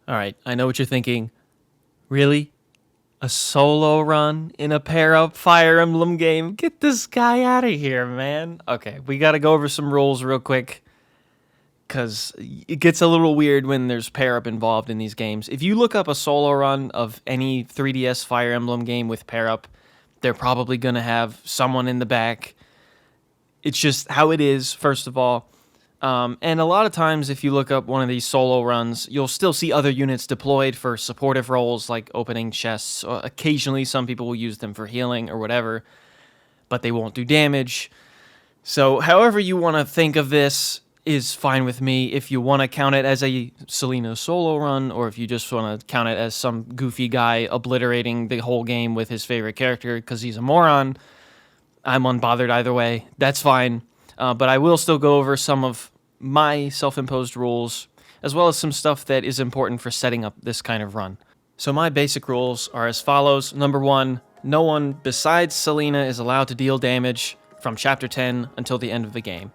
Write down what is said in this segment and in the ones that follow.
Alright, I know what you're thinking. Really? A solo run in a pair-up Fire Emblem game? Get this guy out of here, man. Okay, we gotta go over some rules real quick, because it gets a little weird when there's pair-up involved in these games. If you look up a solo run of any 3DS Fire Emblem game with pair-up, they're probably gonna have someone in the back. It's just how it is, first of all. And a lot of times, if you look up one of these solo runs, you'll still see other units deployed for supportive roles like opening chests. Or occasionally, some people will use them for healing or whatever, but they won't do damage. So, however you want to think of this is fine with me. If you want to count it as a Selena solo run, or if you just want to count it as some goofy guy obliterating the whole game with his favorite character because he's a moron, I'm unbothered either way. That's fine. But I will still go over some of my self-imposed rules, as well as some stuff that is important for setting up this kind of run. So my basic rules are as follows. Number 1, no one besides Selena is allowed to deal damage from Chapter 10 until the end of the game.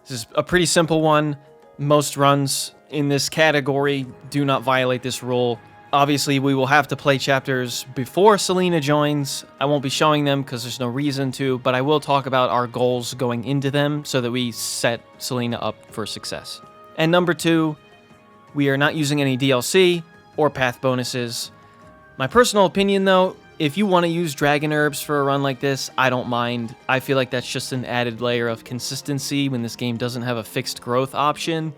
This is a pretty simple one. Most runs in this category do not violate this rule. Obviously, we will have to play chapters before Selena joins. I won't be showing them because there's no reason to, but I will talk about our goals going into them so that we set Selena up for success. And number 2, we are not using any DLC or path bonuses. My personal opinion, though, if you want to use dragon herbs for a run like this, I don't mind. I feel like that's just an added layer of consistency when this game doesn't have a fixed growth option.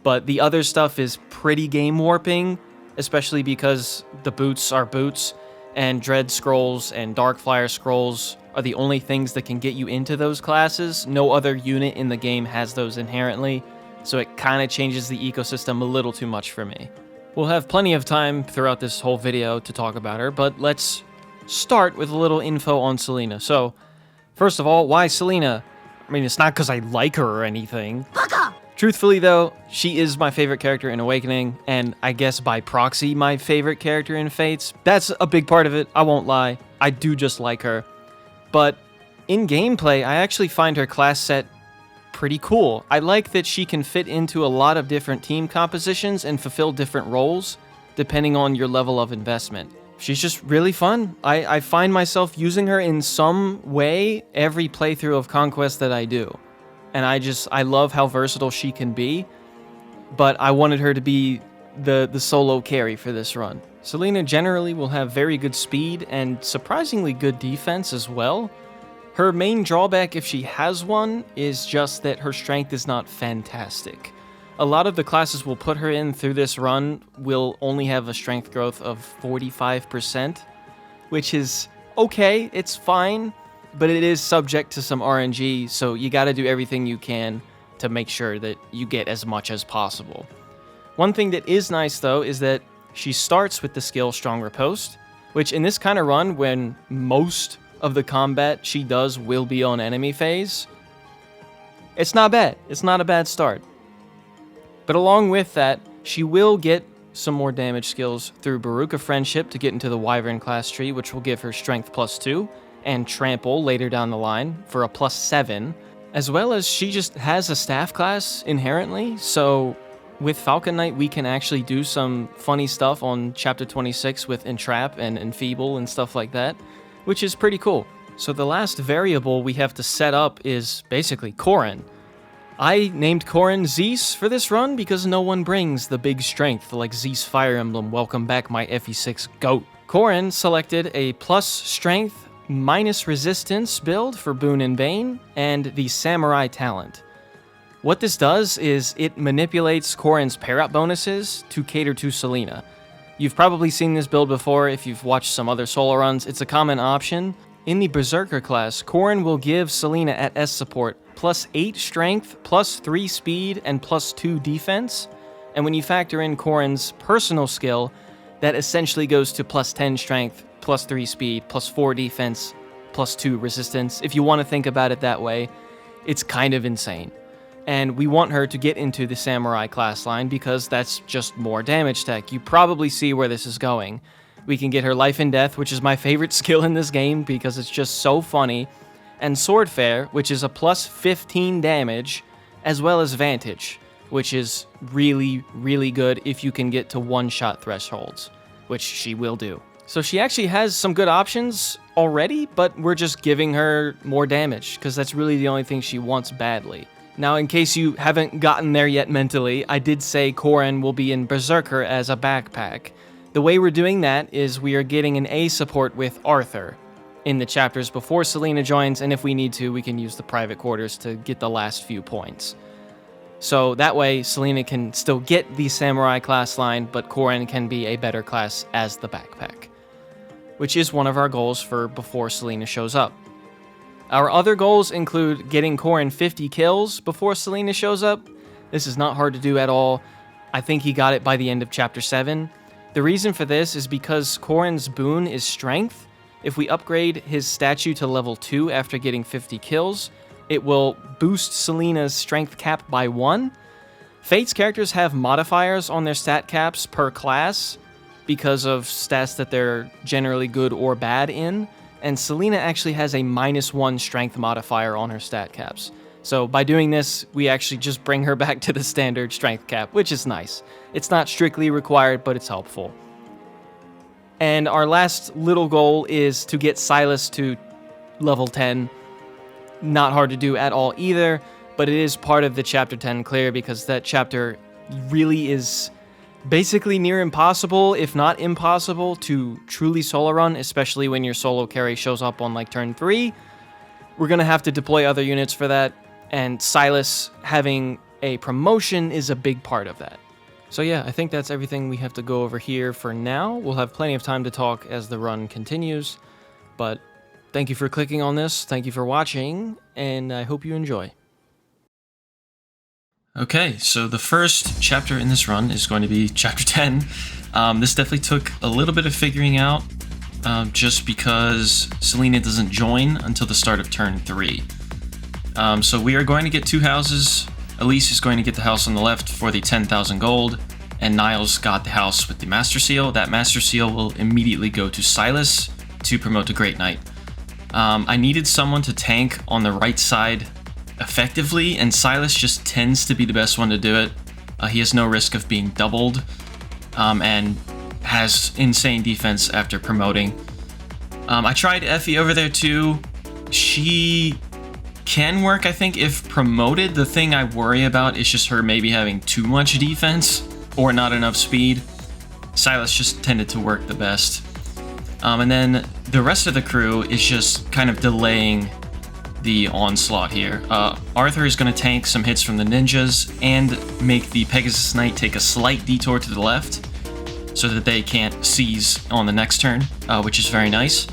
But the other stuff is pretty game warping, especially because the boots are boots, and Dread Scrolls and Darkfire Scrolls are the only things that can get you into those classes. No other unit in the game has those inherently, so it kind of changes the ecosystem a little too much for me. We'll have plenty of time throughout this whole video to talk about her, but let's start with a little info on Selena. So, first of all, why Selena? I mean, it's not because I like her or anything. Baka! Truthfully, though, she is my favorite character in Awakening, and I guess by proxy, my favorite character in Fates. That's a big part of it, I won't lie. I do just like her. But in gameplay, I actually find her class set pretty cool. I like that she can fit into a lot of different team compositions and fulfill different roles, depending on your level of investment. She's just really fun. I find myself using her in some way every playthrough of Conquest that I do. And I love how versatile she can be, but I wanted her to be the solo carry for this run. Selena generally will have very good speed and surprisingly good defense as well. Her main drawback, if she has one, is just that her strength is not fantastic. A lot of the classes we'll put her in through this run will only have a strength growth of 45%, which is okay, it's fine, but it is subject to some RNG, so you gotta do everything you can to make sure that you get as much as possible. One thing that is nice, though, is that she starts with the skill Strong Riposte, which in this kind of run, when most of the combat she does will be on enemy phase, it's not bad. It's not a bad start. But along with that, she will get some more damage skills through Baruka Friendship to get into the Wyvern class tree, which will give her Strength +2, and Trample later down the line for a +7, as well as she just has a staff class inherently, so with Falcon Knight we can actually do some funny stuff on Chapter 26 with Entrap and Enfeeble and stuff like that, which is pretty cool. So the last variable we have to set up is basically Corrin. I named Corrin Zeus for this run because no one brings the big strength like Zeus Fire Emblem. Welcome back, my FE6 GOAT. Corrin selected a plus strength minus resistance build for Boon and Bane, and the Samurai talent. What this does is it manipulates Corrin's pair-up bonuses to cater to Selena. You've probably seen this build before if you've watched some other solo runs. It's a common option. In the Berserker class, Corrin will give Selena at S support +8 strength, +3 speed, and +2 defense. And when you factor in Corrin's personal skill, that essentially goes to +10 strength, +3 speed, +4 defense, +2 resistance. If you want to think about it that way, it's kind of insane. And we want her to get into the Samurai class line because that's just more damage tech. You probably see where this is going. We can get her Life and Death, which is my favorite skill in this game because it's just so funny, and Sword Fair, which is a +15 damage, as well as Vantage. which is really, really good if you can get to one-shot thresholds, which she will do. So she actually has some good options already, but we're just giving her more damage, because that's really the only thing she wants badly. Now, in case you haven't gotten there yet mentally, I did say Corrin will be in Berserker as a backpack. The way we're doing that is we are getting an A support with Arthur in the chapters before Selena joins, and if we need to, we can use the private quarters to get the last few points. So that way, Selena can still get the Samurai class line, but Corrin can be a better class as the backpack, which is one of our goals for before Selena shows up. Our other goals include getting Corrin 50 kills before Selena shows up. This is not hard to do at all. I think he got it by the end of Chapter 7. The reason for this is because Corrin's boon is Strength. If we upgrade his statue to level 2 after getting 50 kills, it will boost Selena's strength cap by 1. Fate's characters have modifiers on their stat caps per class because of stats that they're generally good or bad in, and Selena actually has a -1 strength modifier on her stat caps. So by doing this, we actually just bring her back to the standard strength cap, which is nice. It's not strictly required, but it's helpful. And our last little goal is to get Silas to level 10. Not hard to do at all either, but it is part of the Chapter 10 clear because that chapter really is basically near impossible, if not impossible, to truly solo run, especially when your solo carry shows up on like turn 3. We're going to have to deploy other units for that, and Silas having a promotion is a big part of that. So yeah, I think that's everything we have to go over here for now. We'll have plenty of time to talk as the run continues, but thank you for clicking on this, thank you for watching, and I hope you enjoy. Okay, so the first chapter in this run is going to be Chapter 10. This definitely took a little bit of figuring out, just because Selena doesn't join until the start of turn 3. So we are going to get 2 houses. Elise is going to get the house on the left for the 10,000 gold, and Niles got the house with the Master Seal. That Master Seal will immediately go to Silas to promote to Great Knight. I needed someone to tank on the right side effectively, and Silas just tends to be the best one to do it. He has no risk of being doubled, and has insane defense after promoting. I tried Effie over there too. She can work, I think, if promoted. The thing I worry about is just her maybe having too much defense or not enough speed. Silas just tended to work the best. And then the rest of the crew is just kind of delaying the onslaught here. Arthur is going to tank some hits from the ninjas and make the Pegasus Knight take a slight detour to the left so that they can't seize on the next turn, which is very nice.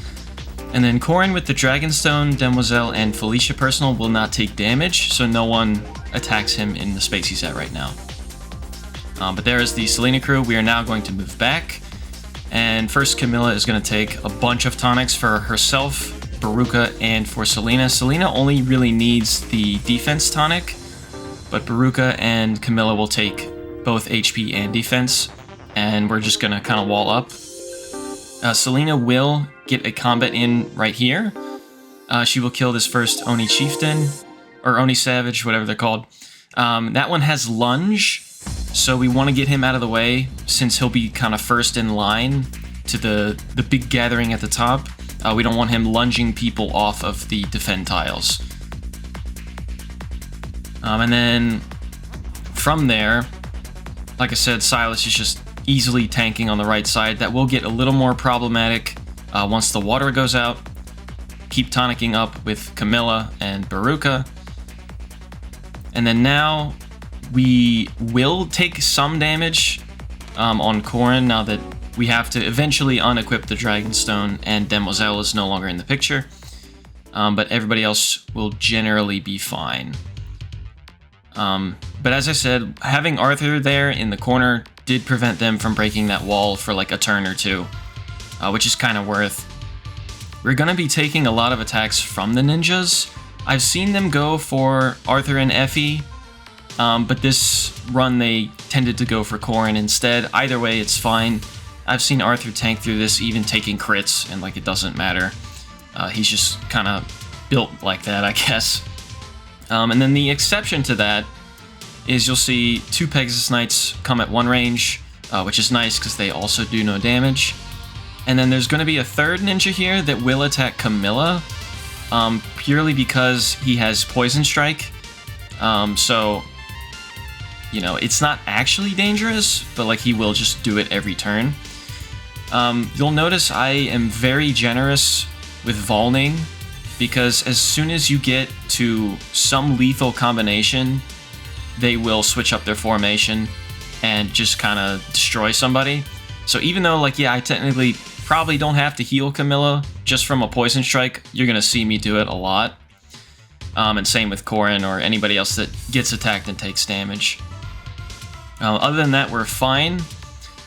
And then Corrin with the Dragonstone, Demoiselle, and Felicia Personal will not take damage, so no one attacks him in the space he's at right now. But there is the Selena crew. We are now going to move back. And first, Camilla is going to take a bunch of tonics for herself, Baruka, and for Selena. Selena only really needs the defense tonic, but Baruka and Camilla will take both HP and defense, and we're just going to kind of wall up. Selena will get a combat in right here. She will kill this first Oni Chieftain, or Oni Savage, whatever they're called. That one has lunge, so we want to get him out of the way since he'll be kind of first in line to the big gathering at the top. We don't want him lunging people off of the defend tiles. And then from there, like I said, Silas is just easily tanking on the right side. That will get a little more problematic once the water goes out. Keep tonicking up with Camilla and Baruka. And then now we will take some damage on Corrin now that we have to eventually unequip the Dragonstone and Demoiselle is no longer in the picture. But everybody else will generally be fine. But as I said, having Arthur there in the corner did prevent them from breaking that wall for like a turn or two, which is kind of worth. We're going to be taking a lot of attacks from the ninjas. I've seen them go for Arthur and Effie, but this run they tended to go for Corrin instead. Either way, it's fine. I've seen Arthur tank through this, even taking crits, and like it doesn't matter. He's just kind of built like that, I guess. And then the exception to that is you'll see 2 Pegasus Knights come at 1 range, which is nice because they also do no damage. And then there's going to be a 3rd ninja here that will attack Camilla, purely because he has Poison Strike. So, you know, it's not actually dangerous, but like he will just do it every turn. You'll notice I am very generous with Volning, because as soon as you get to some lethal combination, they will switch up their formation and just kind of destroy somebody. So even though, like, yeah, I technically probably don't have to heal Camilla just from a Poison Strike, you're going to see me do it a lot. And same with Corrin or anybody else that gets attacked and takes damage. Other than that, we're fine.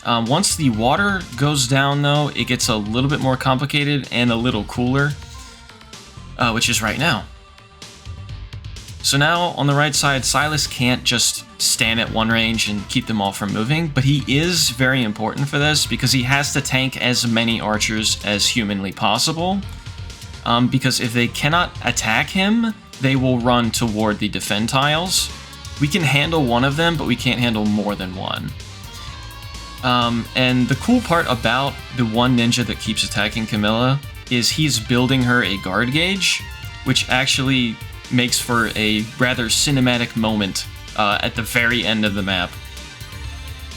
Once the water goes down, though, it gets a little bit more complicated and a little cooler, which is right now. So now, on the right side, Silas can't just stand at 1 range and keep them all from moving, but he is very important for this because he has to tank as many archers as humanly possible, because if they cannot attack him, they will run toward the defend tiles. We can handle one of them, but we can't handle more than one. And the cool part about the one ninja that keeps attacking Camilla is he's building her a guard gauge, which actually makes for a rather cinematic moment at the very end of the map.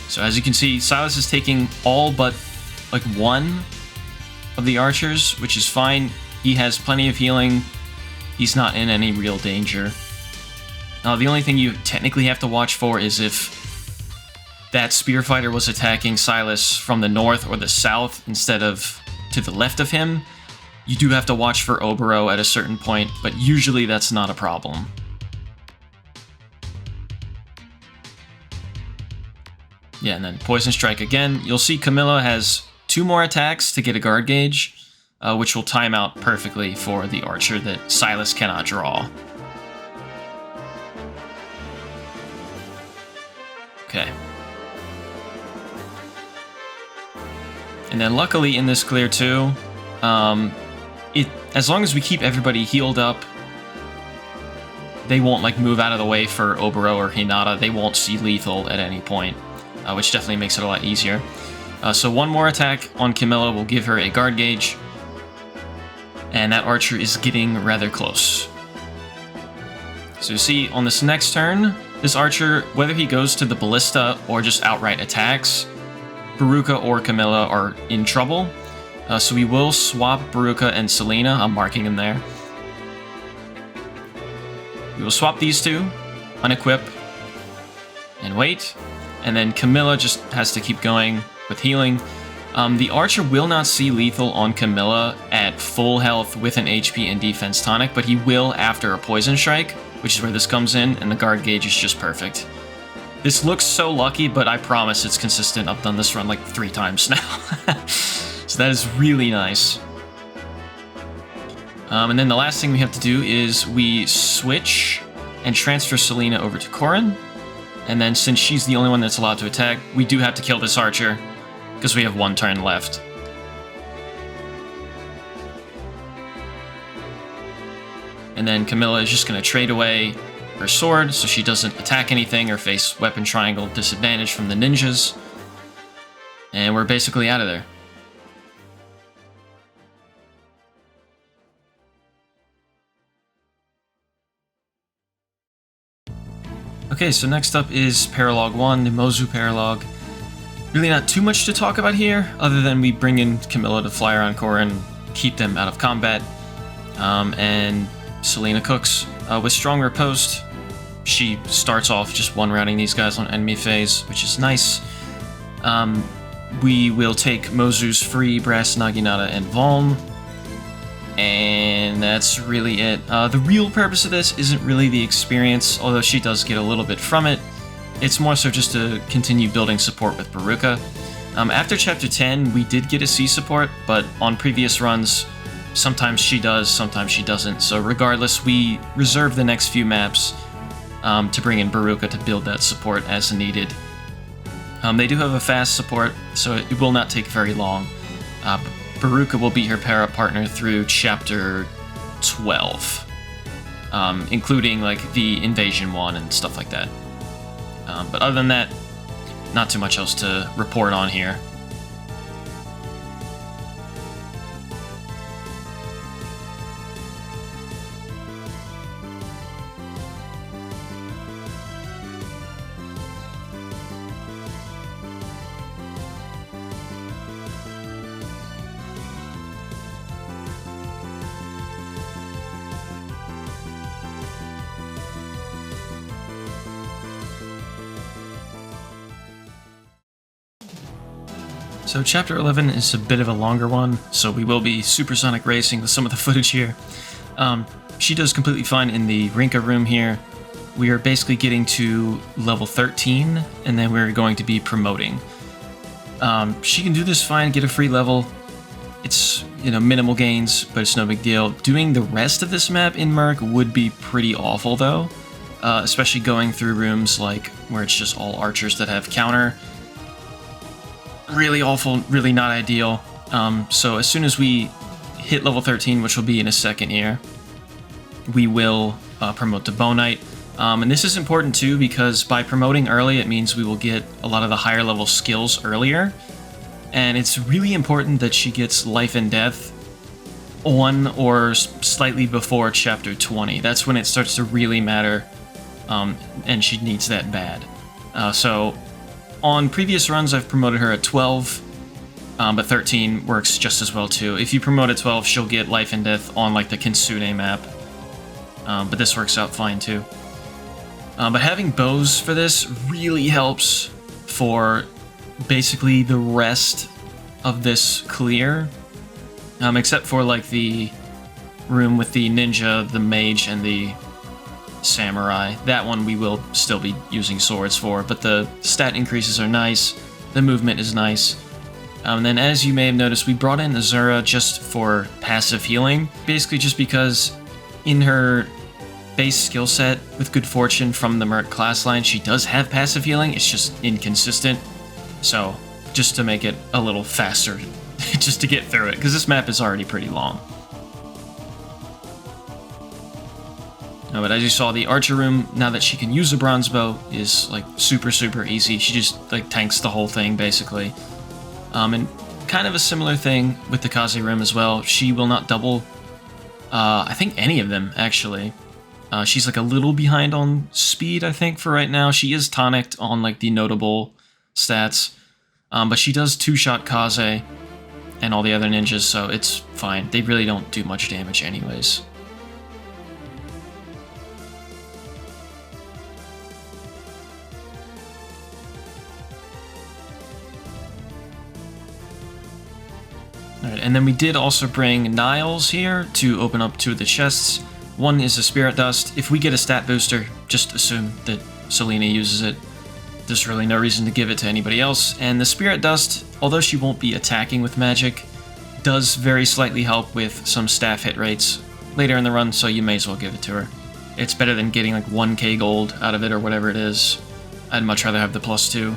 So as you can see, Silas is taking all but like 1 of the archers, which is fine. He has plenty of healing. He's not in any real danger. The only thing you technically have to watch for is if that spear fighter was attacking Silas from the north or the south instead of to the left of him. You do have to watch for Obero at a certain point, but usually that's not a problem. Yeah, and then Poison Strike again. You'll see Camilla has 2 more attacks to get a guard gauge, which will time out perfectly for the archer that Silas cannot draw. Okay. And then luckily in this clear too, as long as we keep everybody healed up, they won't like move out of the way for Obero or Hinata. They won't see lethal at any point, which definitely makes it a lot easier. So 1 more attack on Camilla will give her a guard gauge, and that archer is getting rather close. So you see on this next turn, this archer, whether he goes to the ballista or just outright attacks, Baruka or Camilla are in trouble. So we will swap Baruka and Selena. I'm marking them there. We will swap these 2, unequip, and wait. And then Camilla just has to keep going with healing. The archer will not see lethal on Camilla at full health with an HP and defense tonic, but he will after a Poison Strike, which is where this comes in, and the guard gauge is just perfect. This looks so lucky, but I promise it's consistent. I've done this run like 3 times now. So that is really nice. And then the last thing we have to do is we switch and transfer Selena over to Corrin. And then since she's the only one that's allowed to attack, we do have to kill this archer because we have 1 turn left. And then Camilla is just going to trade away her sword so she doesn't attack anything or face weapon triangle disadvantage from the ninjas. And we're basically out of there. Okay, so next up is Paralogue 1, the Mozu Paralogue. Really not too much to talk about here, other than we bring in Camilla to fly around Corrin, keep them out of combat, and Selena cooks. With Strong Riposte, she starts off just one-routing these guys on enemy phase, which is nice. We will take Mozu's free Brass Naginata and Valm, and that's really it. The real purpose of this isn't really the experience, although she does get a little bit from it. It's more so just to continue building support with Baruka. After Chapter 10, we did get a C support, but on previous runs, sometimes she does, sometimes she doesn't. So regardless, we reserve the next few maps to bring in Baruka to build that support as needed. They do have a fast support, so it will not take very long. Baruka will be her para partner through Chapter 12, including like the Invasion one and stuff like that. But other than that, not too much else to report on here. So Chapter 11 is a bit of a longer one, so we will be supersonic racing with some of the footage here. She does completely fine in the Rinka room here. We are basically getting to level 13, and then we're going to be promoting. She can do this fine, get a free level. It's, minimal gains, but it's no big deal. Doing the rest of this map in Merc would be pretty awful, though. Especially going through rooms like where it's just all archers that have counter. Really awful, really not ideal. So as soon as we hit level 13, which will be in a second here, we will promote to Bow Knight. And this is important too, because by promoting early, it means we will get a lot of the higher level skills earlier. And it's really important that she gets Life and Death on or slightly before Chapter 20. That's when it starts to really matter, and she needs that bad. So on previous runs, I've promoted her at 12, but 13 works just as well too. If you promote at 12, she'll get Life and Death on like the Kitsune map, but this works out fine too. But having bows for this really helps for basically the rest of this clear, except for like the room with the ninja, the mage, and the samurai. That one we will still be using swords for, but the stat increases are nice, the movement is nice. And then as you may have noticed, we brought in Azura just for passive healing, basically just because in her base skill set with Good Fortune from the Mert class line, she does have passive healing, it's just inconsistent. So just to make it a little faster, just to get through it, because this map is already pretty long. But as you saw, the archer room, now that she can use a bronze bow, is like super easy. She just like tanks the whole thing basically. And kind of a similar thing with the Kaze room as well. She will not double, I think any of them actually. She's like a little behind on speed, I think, for right now. She is tonicked on like the notable stats, but she does two-shot Kaze and all the other ninjas, so it's fine. They really don't do much damage anyways. Alright, and then we did also bring Niles here to open up two of the chests. One is a Spirit Dust. If we get a stat booster, just assume that Selena uses it. There's really no reason to give it to anybody else. And the Spirit Dust, although she won't be attacking with magic, does very slightly help with some staff hit rates later in the run, so you may as well give it to her. It's better than getting like 1k gold out of it or whatever it is. I'd much rather have the +2.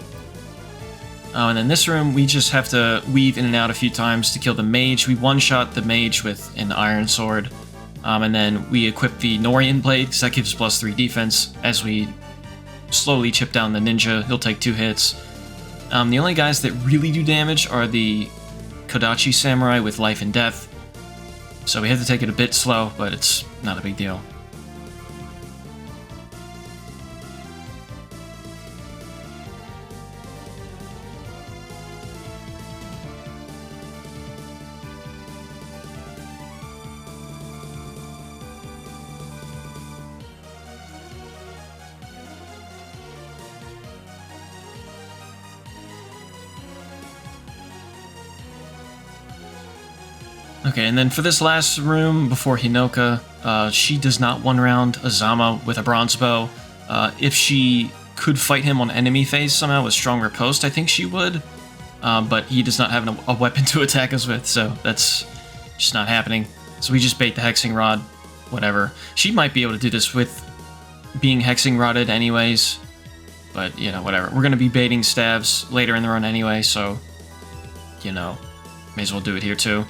And then this room, we just have to weave in and out a few times to kill the mage. We one-shot the mage with an iron sword, and then we equip the Norian blade, because that gives +3 defense. As we slowly chip down the ninja, he'll take 2 hits. The only guys that really do damage are the Kodachi samurai with Life and Death, so we have to take it a bit slow, but it's not a big deal. Okay, and then for this last room before Hinoka, she does not one-round Azama with a bronze bow. If she could fight him on enemy phase somehow with strong riposte, I think she would. But he does not have a weapon to attack us with, so that's just not happening. So we just bait the Hexing Rod, whatever. She might be able to do this with being Hexing Rodded anyways, but, whatever. We're going to be baiting stabs later in the run anyway, so, may as well do it here too.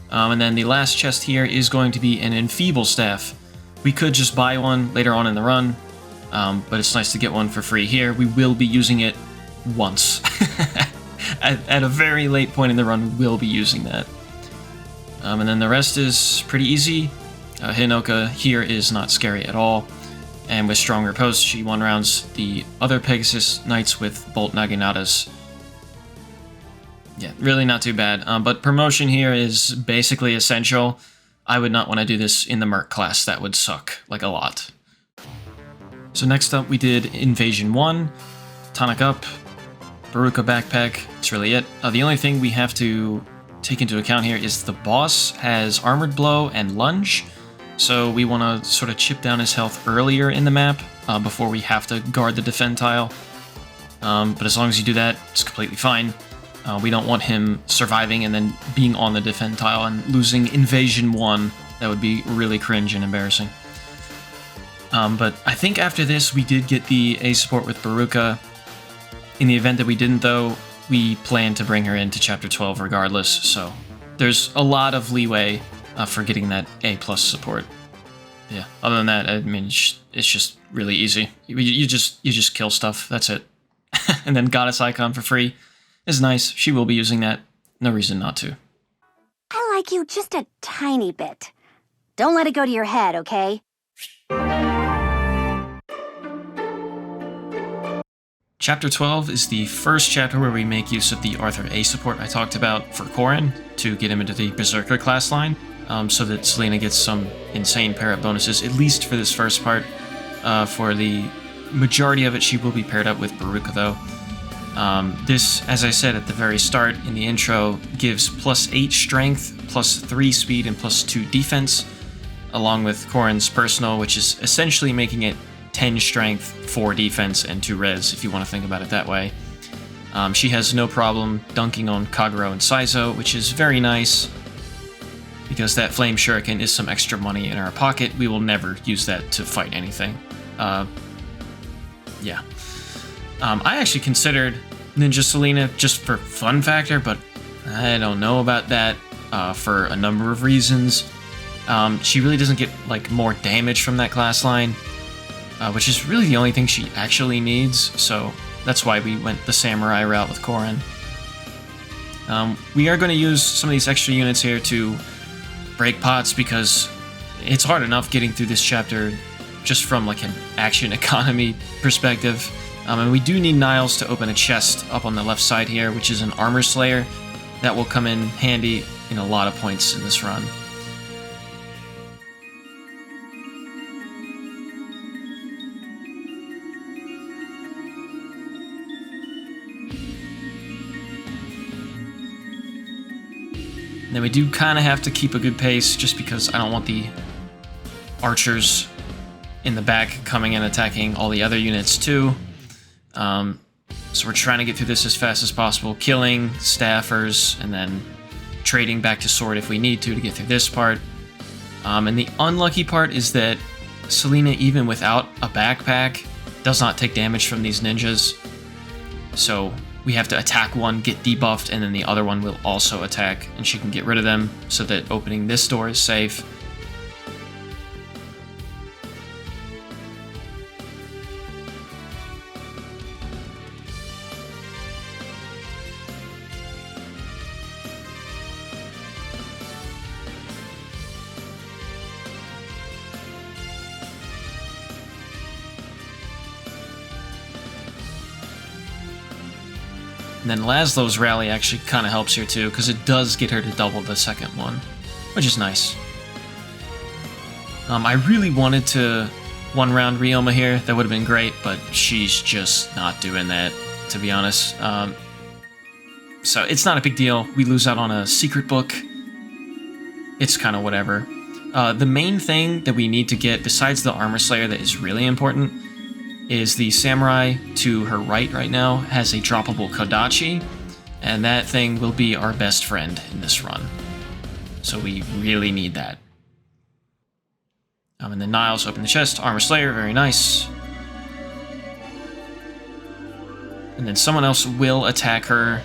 And then the last chest here is going to be an Enfeeble Staff. We could just buy one later on in the run, but it's nice to get one for free here. We will be using it once. At a very late point in the run, we will be using that. And then the rest is pretty easy. Hinoka here is not scary at all. And with Strong Riposte, she one-rounds the other Pegasus Knights with Bolt Naginatas. Yeah, really not too bad. But promotion here is basically essential. I would not want to do this in the Merc class. That would suck, like, a lot. So next up, we did Invasion 1, Tonic Up, Baruka Backpack. That's really it. The only thing we have to take into account here is the boss has Armored Blow and Lunge. So we want to sort of chip down his health earlier in the map before we have to guard the defend tile. But as long as you do that, it's completely fine. We don't want him surviving and then being on the defend tile and losing Invasion 1. That would be really cringe and embarrassing. But I think after this, we did get the A support with Baruka. In the event that we didn't, though, we plan to bring her into Chapter 12 regardless, so there's a lot of leeway for getting that A+ support. Yeah, other than that, I mean, it's just really easy. You just kill stuff, that's it. And then Goddess Icon for free is nice. She will be using that. No reason not to. I like you just a tiny bit. Don't let it go to your head, okay? Chapter 12 is the first chapter where we make use of the Arthur A support I talked about for Corrin to get him into the Berserker class line, so that Selena gets some insane pair-up bonuses, at least for this first part. For the majority of it, she will be paired up with Baruka, though. This, as I said at the very start in the intro, gives +8 strength, +3 speed, and +2 defense, along with Corrin's personal, which is essentially making it 10 strength, 4 defense, and 2 res, if you want to think about it that way. She has no problem dunking on Kagero and Saizo, which is very nice, because that Flame Shuriken is some extra money in our pocket. We will never use that to fight anything. Yeah. I actually considered Ninja Selena just for fun factor, but I don't know about that for a number of reasons. She really doesn't get like more damage from that class line, which is really the only thing she actually needs, so that's why we went the Samurai route with Corrin. We are going to use some of these extra units here to break pots, because it's hard enough getting through this chapter just from like an action economy perspective. And we do need Niles to open a chest up on the left side here, which is an Armor Slayer. That will come in handy in a lot of points in this run. And then we do kind of have to keep a good pace, just because I don't want the archers in the back coming and attacking all the other units too. So we're trying to get through this as fast as possible, killing staffers and then trading back to sword if we need to get through this part. And the unlucky part is that Selena, even without a backpack, does not take damage from these ninjas. So we have to attack one, get debuffed, and then the other one will also attack, and she can get rid of them so that opening this door is safe. And then Laszlo's rally actually kind of helps here too, because it does get her to double the second one, which is nice. I really wanted to one-round Ryoma here. That would have been great, but she's just not doing that, to be honest. So it's not a big deal. We lose out on a secret book. It's kind of whatever. The main thing that we need to get, besides the Armor Slayer that is really important, is the Samurai to her right now has a droppable Kodachi, and that thing will be our best friend in this run. So we really need that. And then Niles open the chest, Armor Slayer, very nice. And then someone else will attack her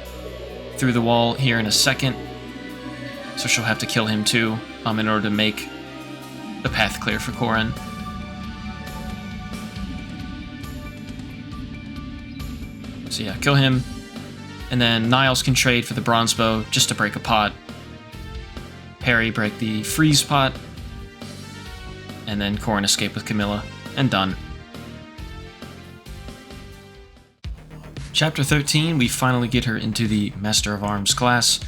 through the wall here in a second, so she'll have to kill him too, in order to make the path clear for Corrin. So yeah, kill him. And then Niles can trade for the bronze bow just to break a pot. Perry break the freeze pot. And then Corrin escape with Camilla. And done. Chapter 13, we finally get her into the Master of Arms class,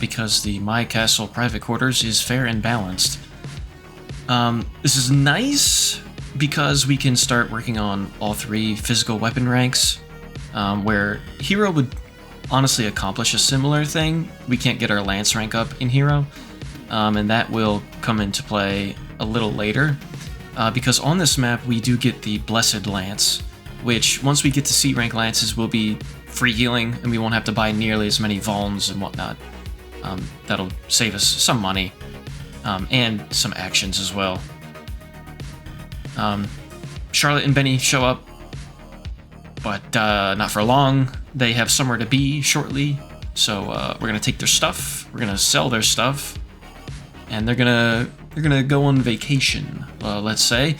because the My Castle private quarters is fair and balanced. This is nice because we can start working on all 3 physical weapon ranks, where Hero would honestly accomplish a similar thing. We can't get our Lance rank up in Hero, and that will come into play a little later, because on this map we do get the Blessed Lance, which once we get to C rank lances will be free healing, and we won't have to buy nearly as many vulns and whatnot. That'll save us some money, and some actions as well. Charlotte and Benny show up, but not for long. They have somewhere to be shortly, so we're gonna take their stuff, we're gonna sell their stuff, and they're gonna go on vacation, let's say.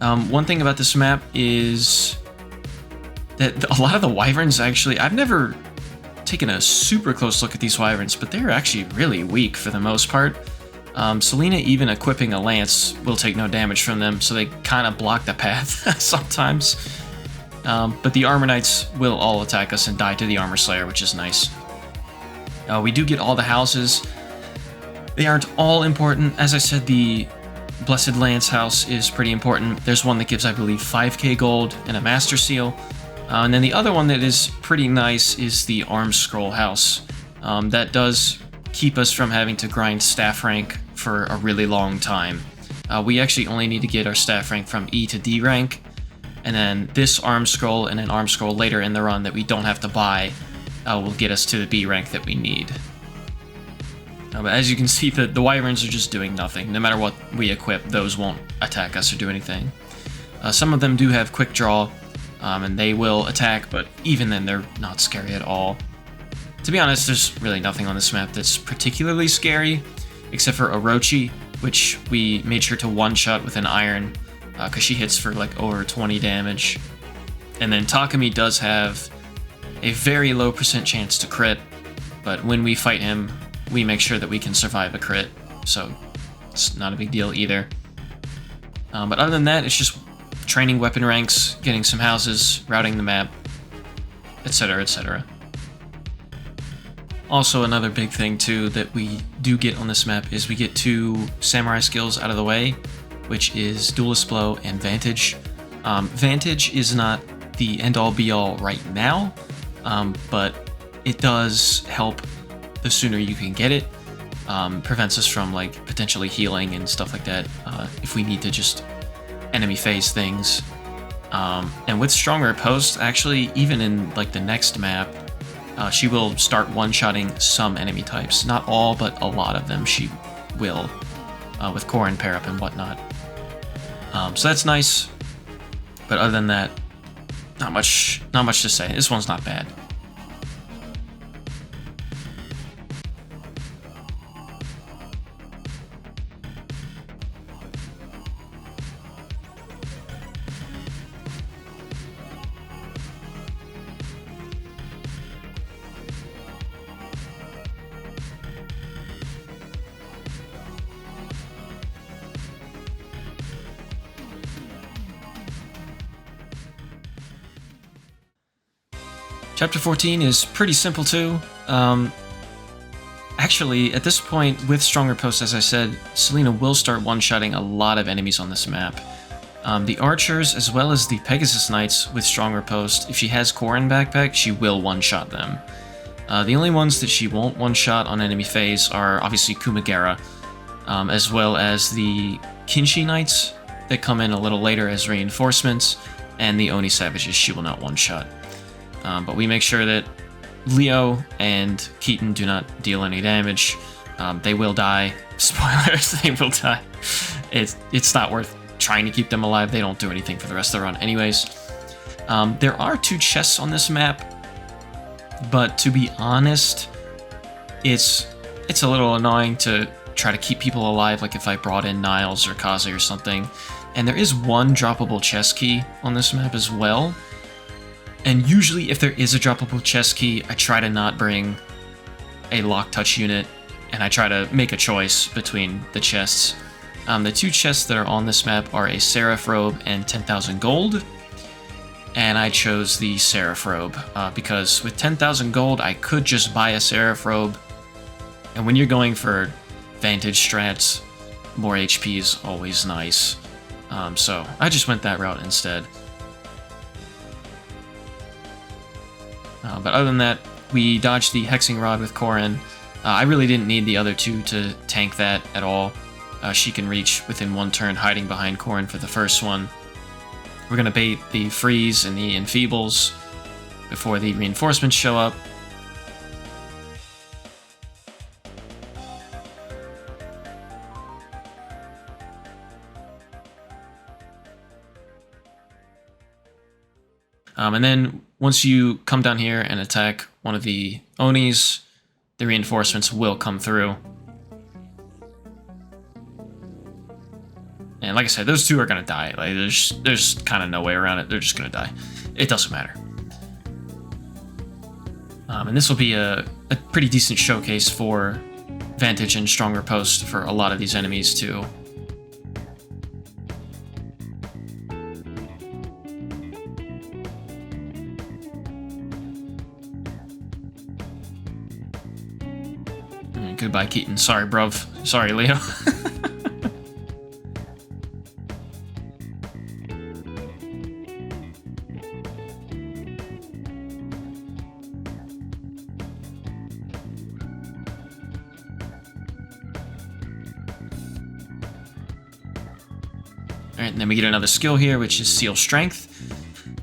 One thing about this map is that a lot of the wyverns actually, I've never taken a super close look at these wyverns, but they're actually really weak for the most part. Selena, even equipping a lance, will take no damage from them, so they kind of block the path sometimes. But the Armor Knights will all attack us and die to the Armor Slayer, which is nice. We do get all the houses. They aren't all important. As I said, the Blessed Lance house is pretty important. There's one that gives, I believe, 5k gold and a Master Seal. And then the other one that is pretty nice is the Arm Scroll house. That does keep us from having to grind staff rank for a really long time. We actually only need to get our staff rank from E to D rank, and then this Arm Scroll and an Arm Scroll later in the run that we don't have to buy will get us to the B rank that we need. But as you can see, the wyverns are just doing nothing. No matter what we equip, those won't attack us or do anything. Some of them do have quick draw, and they will attack, but even then they're not scary at all. To be honest, there's really nothing on this map that's particularly scary, except for Orochi, which we made sure to one-shot with an iron, because she hits for like over 20 damage. And then Takumi does have a very low % chance to crit, but when we fight him, we make sure that we can survive a crit, so it's not a big deal either. But other than that, it's just training weapon ranks, getting some houses, routing the map, etc., etc. Also, another big thing too that we do get on this map is we get 2 samurai skills out of the way, which is Duelist Blow and Vantage. Vantage is not the end-all be-all right now, but it does help the sooner you can get it. Prevents us from like potentially healing and stuff like that if we need to just enemy phase things. And with Stronger Post, actually, even in like the next map, she will start one-shotting some enemy types. Not all, but a lot of them she will, with Corrin pair up and whatnot. So that's nice. But other than that, not much to say. This one's not bad. Chapter 14 is pretty simple too. Actually, at this point, with Stronger Post, as I said, Selena will start one-shotting a lot of enemies on this map. The Archers, as well as the Pegasus Knights with Stronger Post, if she has Corrin backpack, she will one-shot them. The only ones that she won't one-shot on enemy phase are obviously Kumagera, as well as the Kinshi Knights that come in a little later as reinforcements, and the Oni Savages she will not one-shot. But we make sure that Leo and Keaton do not deal any damage. They will die. Spoilers, they will die. It's not worth trying to keep them alive. They don't do anything for the rest of the run anyways. There are 2 chests on this map, but to be honest, it's a little annoying to try to keep people alive, like if I brought in Niles or Kaze or something. And there is 1 droppable chest key on this map as well. And usually if there is a droppable chest key, I try to not bring a lock touch unit, and I try to make a choice between the chests. The two chests that are on this map are a Seraph Robe and 10,000 gold, and I chose the Seraph Robe because with 10,000 gold I could just buy a Seraph Robe, and when you're going for Vantage strats, more HP is always nice, so I just went that route instead. But other than that, we dodged the Hexing Rod with Corrin. I really didn't need the other two to tank that at all. She can reach within one turn hiding behind Corrin for the first one. We're going to bait the Freeze and the Enfeebles before the reinforcements show up. And then once you come down here and attack one of the Onis, the reinforcements will come through. And like I said, those two are gonna die. Like there's kind of no way around it. They're just gonna die. It doesn't matter. And this will be a pretty decent showcase for Vantage and Strong Riposte for a lot of these enemies too. Goodbye, Keaton. Sorry, bruv. Sorry, Leo. Alright, and then we get another skill here, which is Seal Strength.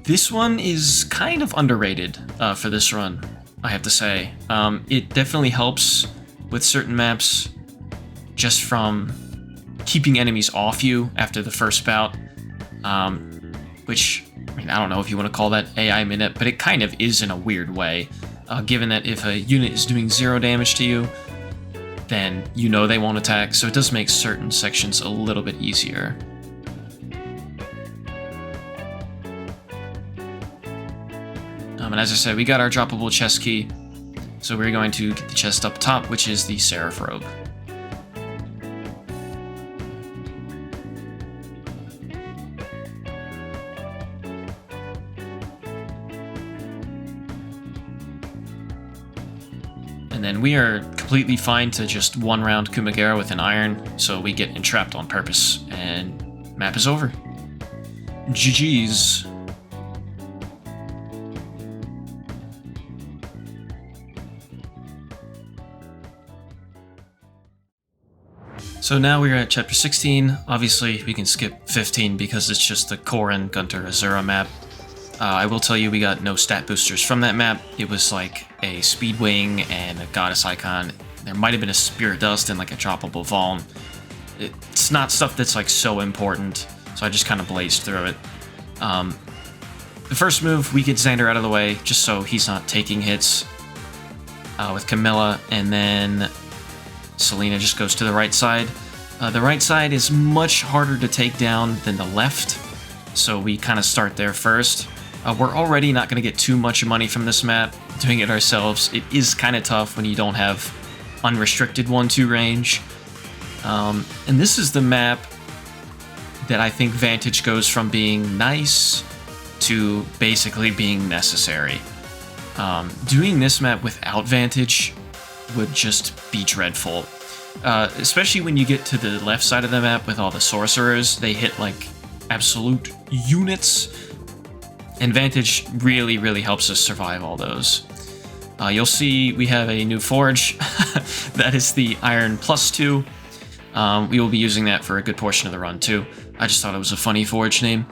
This one is kind of underrated for this run, I have to say. It definitely helps with certain maps, just from keeping enemies off you after the first bout, which, I mean, I don't know if you want to call that AI minute, but it kind of is in a weird way, given that if a unit is doing 0 damage to you, then you know they won't attack, so it does make certain sections a little bit easier. And as I said, we got our droppable chest key, so we're going to get the chest up top, which is the Seraph Robe. And then we are completely fine to just one round Kumagera with an iron, so we get entrapped on purpose, and map is over. GG's. So now we're at chapter 16. Obviously, we can skip 15 because it's just the Corrin, Gunter, Azura map. I will tell you we got no stat boosters from that map. It was like a Speed Wing and a Goddess Icon. There might have been a Spirit Dust and like a droppable Valn. It's not stuff that's like so important, so I just kind of blazed through it. The first move, we get Xander out of the way, just so he's not taking hits with Camilla, and then Selena just goes to the right side. The right side is much harder to take down than the left, so we kind of start there first. We're already not going to get too much money from this map. Doing it ourselves, it is kind of tough when you don't have unrestricted 1-2 range. And this is the map that I think Vantage goes from being nice to basically being necessary. Doing this map without Vantage would just be dreadful. Especially when you get to the left side of the map with all the sorcerers. They hit like absolute units, and Vantage really, really helps us survive all those. You'll see we have a new forge. That is the Iron +2. We will be using that for a good portion of the run too. I just thought it was a funny forge name.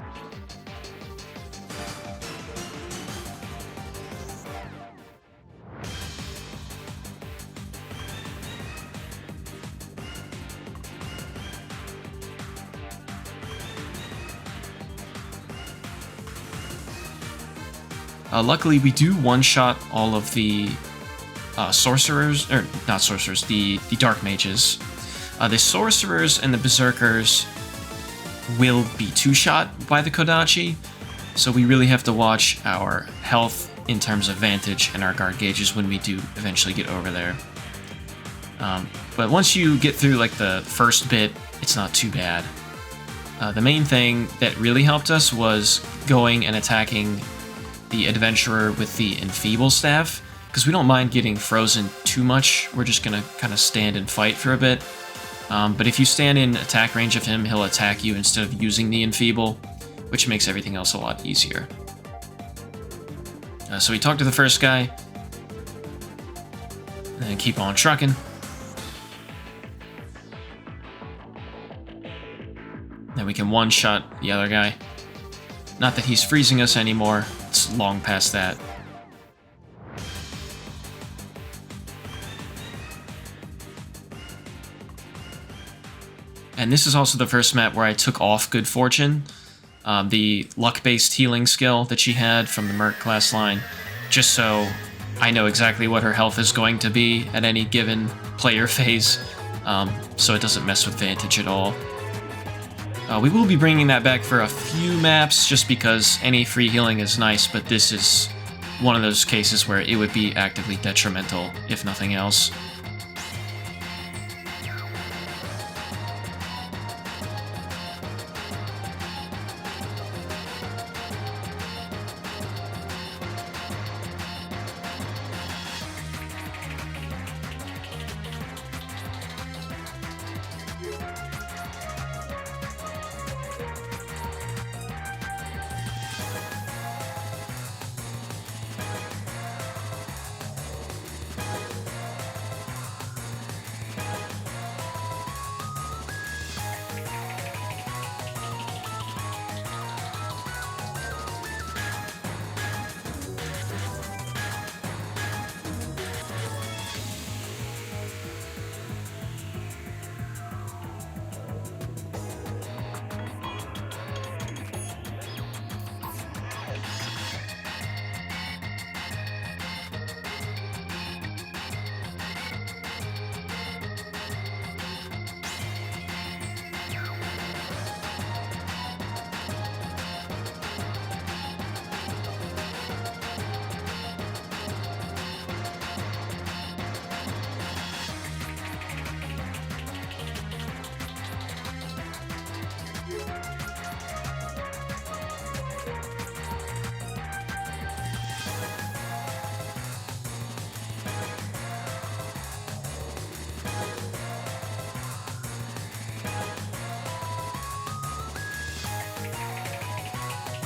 Luckily, we do one-shot all of the sorcerers, or not sorcerers, the dark mages. The sorcerers and the berserkers will be two-shot by the Kodachi, so we really have to watch our health in terms of Vantage and our guard gauges when we do eventually get over there. But once you get through like the first bit, it's not too bad. The main thing that really helped us was going and attacking the adventurer with the enfeeble staff, because we don't mind getting frozen too much. We're just gonna kind of stand and fight for a bit. But if you stand in attack range of him, he'll attack you instead of using the enfeeble, which makes everything else a lot easier. So we talk to the first guy, and then keep on trucking. Then we can one-shot the other guy. Not that he's freezing us anymore, it's long past that. And this is also the first map where I took off Good Fortune, the luck-based healing skill that she had from the Merc class line, just so I know exactly what her health is going to be at any given player phase, so it doesn't mess with Vantage at all. We will be bringing that back for a few maps, just because any free healing is nice, but this is one of those cases where it would be actively detrimental, if nothing else.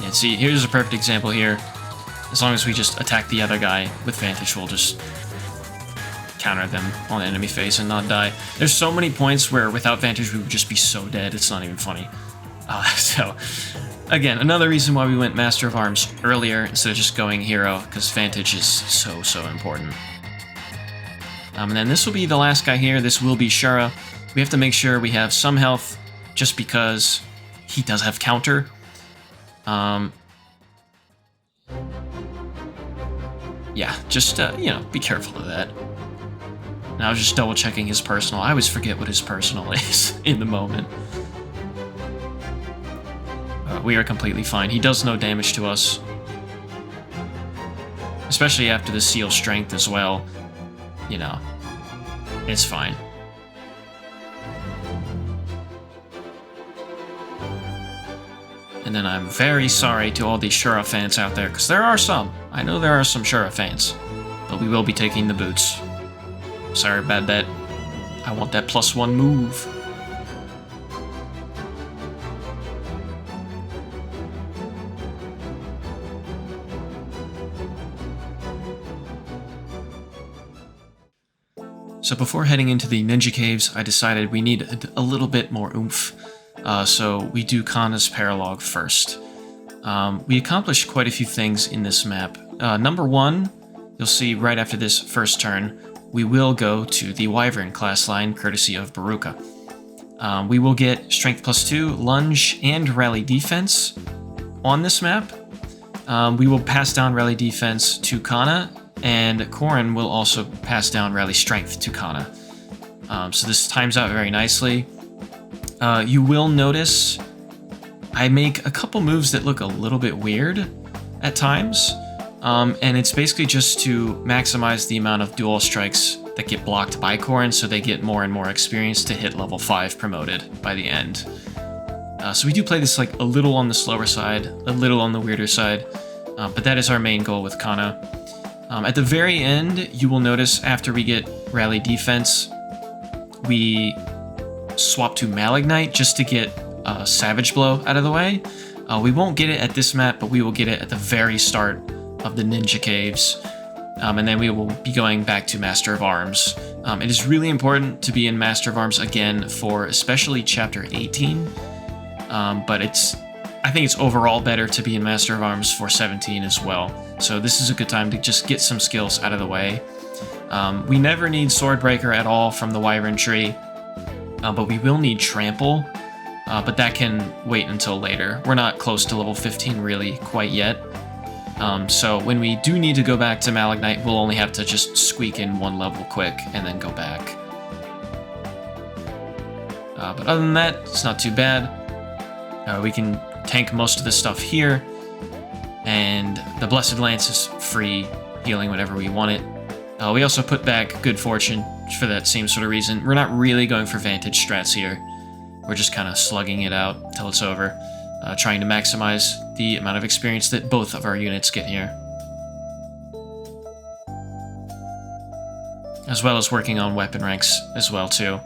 And see, here's a perfect example here. As long as we just attack the other guy with Vantage, we'll just counter them on the enemy face and not die. There's so many points where without Vantage we would just be so dead, it's not even funny. So, again, another reason why we went Master of Arms earlier instead of just going Hero, because Vantage is so important. And then this will be the last guy here. This will be Shura. We have to make sure we have some health, just because he does have counter. Yeah, just, you know, be careful of that. And I was just double checking his personal. I always forget what his personal is in the moment. We are completely fine. He does no damage to us. Especially after the Seal Strength as well. You know, it's fine. And then I'm very sorry to all these Shura fans out there, because there are some. I know there are some Shura fans. But we will be taking the boots. Sorry about that. I want that +1 move. So before heading into the ninja caves, I decided we needed a little bit more oomph. So we do Kana's Paralogue first. We accomplished quite a few things in this map. Number one, you'll see right after this first turn, we will go to the Wyvern class line, courtesy of Baruka. We will get Strength +2, Lunge, and Rally Defense on this map. We will pass down Rally Defense to Kana, and Korin will also pass down Rally Strength to Kana. So this times out very nicely. You will notice I make a couple moves that look a little bit weird at times, and it's basically just to maximize the amount of dual strikes that get blocked by Corrin, so they get more and more experience to hit level 5 promoted by the end. So we do play this like a little on the slower side, a little on the weirder side, but that is our main goal with Kana. At the very end, you will notice after we get Rally Defense, we swap to Malignite just to get Savage Blow out of the way. We won't get it at this map, but we will get it at the very start of the Ninja Caves. And then we will be going back to Master of Arms. It is really important to be in Master of Arms again for especially Chapter 18. But I think it's overall better to be in Master of Arms for 17 as well. So this is a good time to just get some skills out of the way. We never need Swordbreaker at all from the Wyvern Tree, but we will need Trample, but that can wait until later. We're not close to level 15 really quite yet. So when we do need to go back to Malignite, we'll only have to just squeak in one level quick and then go back. But other than that, it's not too bad. We can tank most of this stuff here, and the Blessed Lance is free, healing whenever we want it. We also put back Good Fortune for that same sort of reason. We're not really going for Vantage strats here. We're just kind of slugging it out till it's over, trying to maximize the amount of experience that both of our units get here. As well as working on weapon ranks as well too.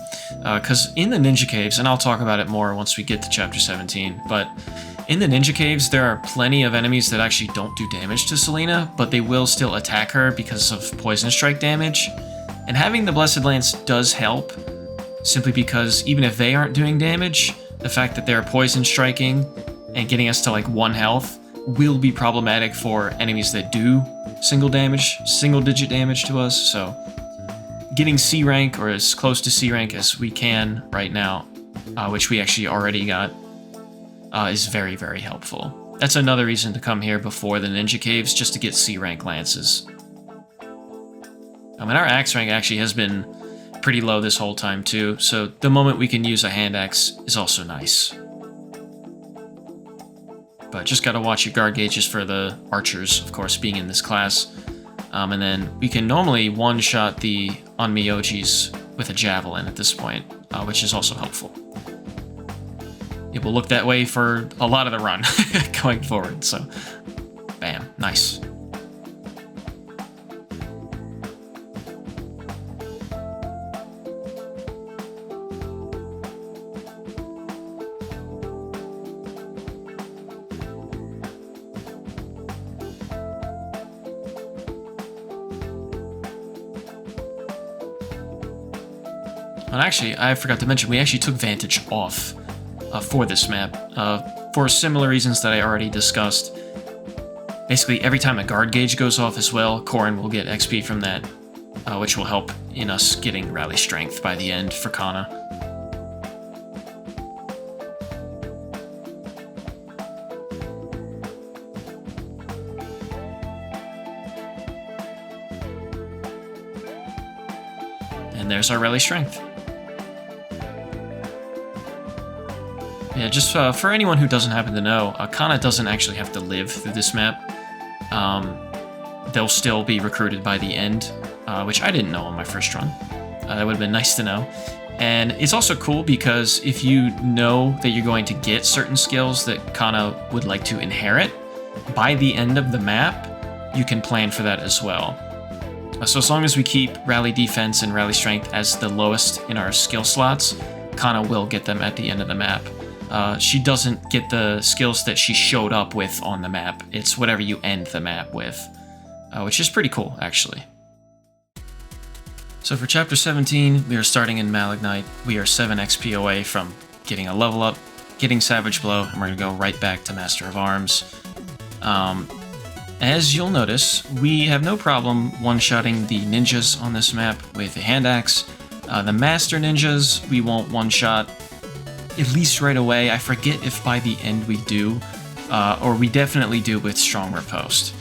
Because in the Ninja Caves, and I'll talk about it more once we get to Chapter 17, but in the Ninja Caves there are plenty of enemies that actually don't do damage to Selena, but they will still attack her because of Poison Strike damage. And having the Blessed Lance does help, simply because even if they aren't doing damage, the fact that they're Poison Striking and getting us to like 1 health will be problematic for enemies that do single digit damage to us, so getting C rank, or as close to C rank as we can right now, which we actually already got, is very, very helpful. That's another reason to come here before the Ninja Caves, just to get C rank lances. And our axe rank actually has been pretty low this whole time too, so the moment we can use a hand axe is also nice. But just gotta watch your guard gauges for the archers, of course, being in this class. And then we can normally one-shot the Onmyojis with a javelin at this point, which is also helpful. It will look that way for a lot of the run going forward, so bam, nice. And actually, I forgot to mention, we actually took Vantage off for this map, for similar reasons that I already discussed. Basically, every time a guard gauge goes off as well, Corrin will get XP from that, which will help in us getting Rally Strength by the end for Kana. And there's our Rally Strength. Yeah, just for anyone who doesn't happen to know, Kana doesn't actually have to live through this map. They'll still be recruited by the end, which I didn't know on my first run. That would have been nice to know. And it's also cool because if you know that you're going to get certain skills that Kana would like to inherit, by the end of the map, you can plan for that as well. So as long as we keep Rally Defense and Rally Strength as the lowest in our skill slots, Kana will get them at the end of the map. She doesn't get the skills that she showed up with on the map. It's whatever you end the map with, which is pretty cool, actually. So for Chapter 17, we are starting in Malignite. We are 7 XP away from getting a level up, getting Savage Blow, and we're going to go right back to Master of Arms. As you'll notice, we have no problem one-shotting the ninjas on this map with a hand axe. The Master Ninjas, we won't one-shot, at least right away. I forget if by the end we do, or we definitely do with Strong Riposte.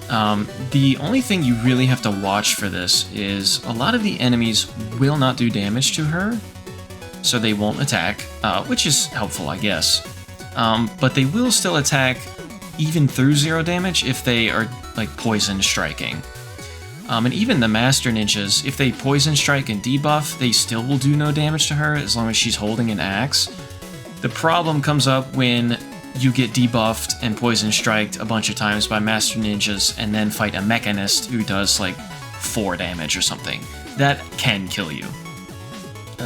The only thing you really have to watch for this is a lot of the enemies will not do damage to her, so they won't attack, which is helpful, I guess. but they will still attack even through 0 damage if they are like poison striking. And even the Master Ninjas, if they poison strike and debuff, they still will do no damage to her as long as she's holding an axe. The problem comes up when you get debuffed and poison striked a bunch of times by Master Ninjas and then fight a Mechanist who does like 4 damage or something. That can kill you.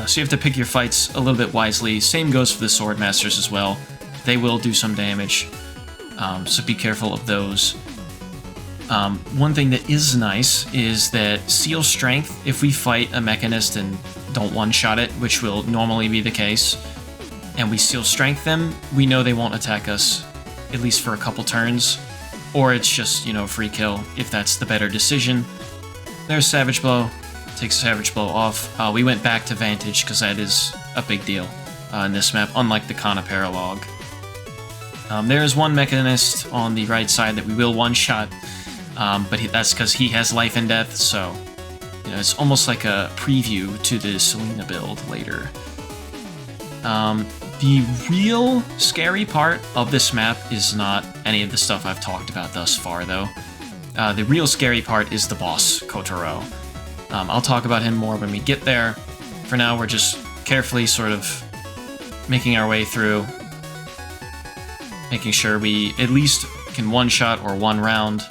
So you have to pick your fights a little bit wisely. Same goes for the Sword Masters as well. They will do some damage, so be careful of those. One thing that is nice is that Seal Strength, if we fight a Mechanist and don't one-shot it, which will normally be the case, and we Seal Strength them, we know they won't attack us, at least for a couple turns, or it's just, you know, free kill, if that's the better decision. There's Savage Blow, takes Savage Blow off. We went back to Vantage, because that is a big deal in this map, unlike the Kana Paralogue. There is one Mechanist on the right side that we will one-shot, but that's because he has life and death, so you know, it's almost like a preview to the Selena build later. The real scary part of this map is not any of the stuff I've talked about thus far, though. The real scary part is the boss, Kotaro. I'll talk about him more when we get there. For now, we're just carefully sort of making our way through, making sure we at least can one-shot or one round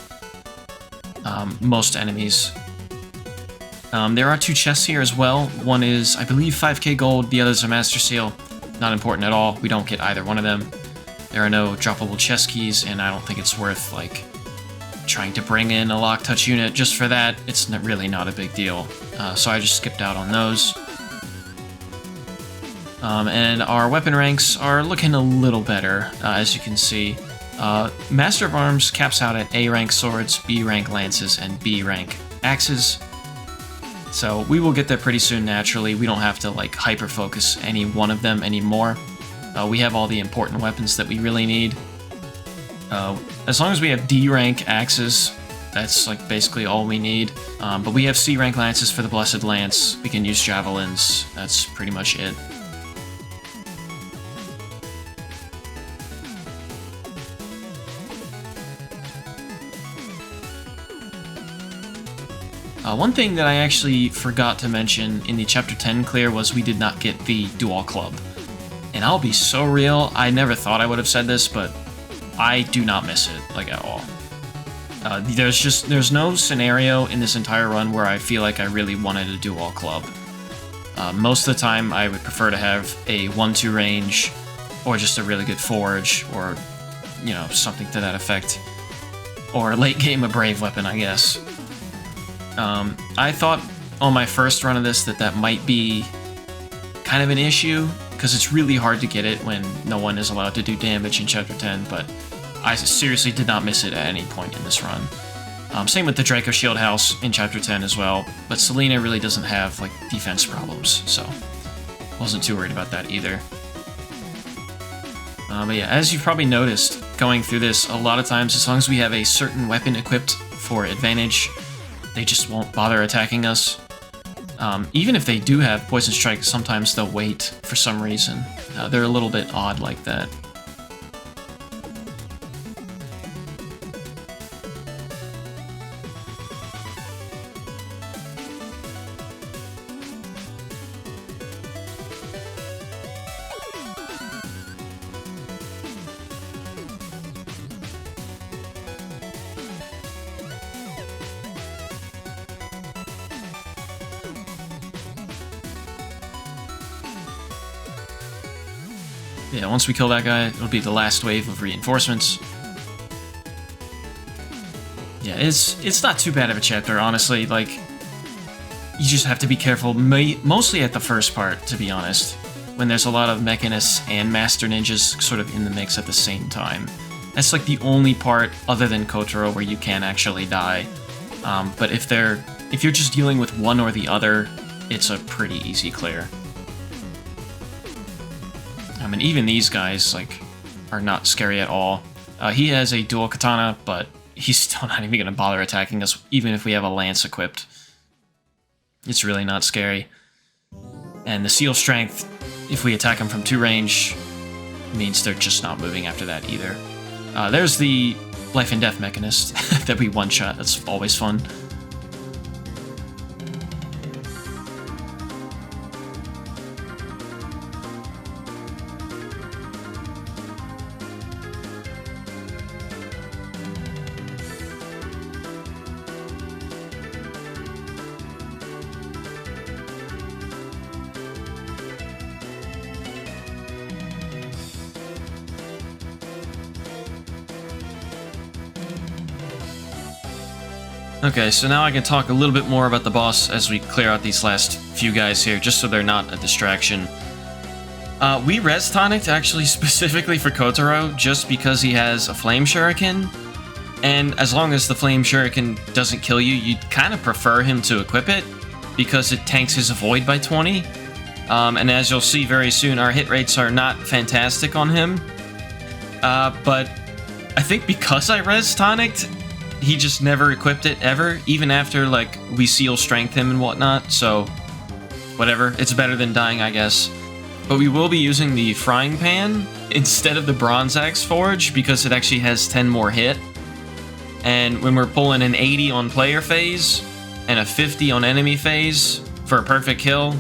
most enemies. There are 2 chests here as well. One is, I believe, 5k gold, the other's a Master Seal. Not important at all, we don't get either one of them. There are no droppable chest keys, and I don't think it's worth, like, trying to bring in a Lock Touch unit just for that. It's really not a big deal. So I just skipped out on those. And our weapon ranks are looking a little better, as you can see. Master of Arms caps out at A rank swords, B rank lances, and B rank axes. So we will get there pretty soon naturally. We don't have to like hyper focus any one of them anymore. We have all the important weapons that we really need. As long as we have D rank axes, that's like basically all we need. But we have C rank lances for the Blessed Lance. We can use javelins. That's pretty much it. One thing that I actually forgot to mention in the Chapter 10 clear was we did not get the Dual Club. And I'll be so real, I never thought I would have said this, but I do not miss it, like, at all. There's no scenario in this entire run where I feel like I really wanted a Dual Club. Most of the time, I would prefer to have a 1-2 range, or just a really good forge, or, you know, something to that effect. Or late game a Brave Weapon, I guess. I thought on my first run of this that might be kind of an issue, because it's really hard to get it when no one is allowed to do damage in Chapter 10, but I seriously did not miss it at any point in this run. Same with the Draco Shield House in Chapter 10 as well, but Selena really doesn't have like defense problems, so wasn't too worried about that either. But yeah, as you've probably noticed going through this, a lot of times as long as we have a certain weapon equipped for advantage, they just won't bother attacking us. Even if they do have Poison Strike, sometimes they'll wait for some reason. They're a little bit odd like that. Yeah, once we kill that guy, it'll be the last wave of reinforcements. Yeah, it's not too bad of a chapter, honestly. Like, you just have to be careful, mostly at the first part, to be honest, when there's a lot of Mechanists and Master Ninjas sort of in the mix at the same time. That's like the only part, other than Kotaro, where you can actually die. But if you're just dealing with one or the other, it's a pretty easy clear. And even these guys, like, are not scary at all. He has a dual katana, but he's still not even going to bother attacking us, even if we have a lance equipped. It's really not scary. And the Seal Strength, if we attack him from 2 range, means they're just not moving after that either. There's the life and death mechanist that we one-shot. That's always fun. Okay, so now I can talk a little bit more about the boss as we clear out these last few guys here, just so they're not a distraction. We res tonicked actually specifically for Kotaro, just because he has a flame shuriken, and as long as the flame shuriken doesn't kill you, you'd kind of prefer him to equip it, because it tanks his avoid by 20. And as you'll see very soon, our hit rates are not fantastic on him. But I think because I res tonicked, he just never equipped it ever, even after like we seal strength him and whatnot, so whatever, it's better than dying, I guess. But we will be using the frying pan instead of the bronze axe forge because it actually has 10 more hit. And when we're pulling an 80 on player phase and a 50 on enemy phase for a perfect kill,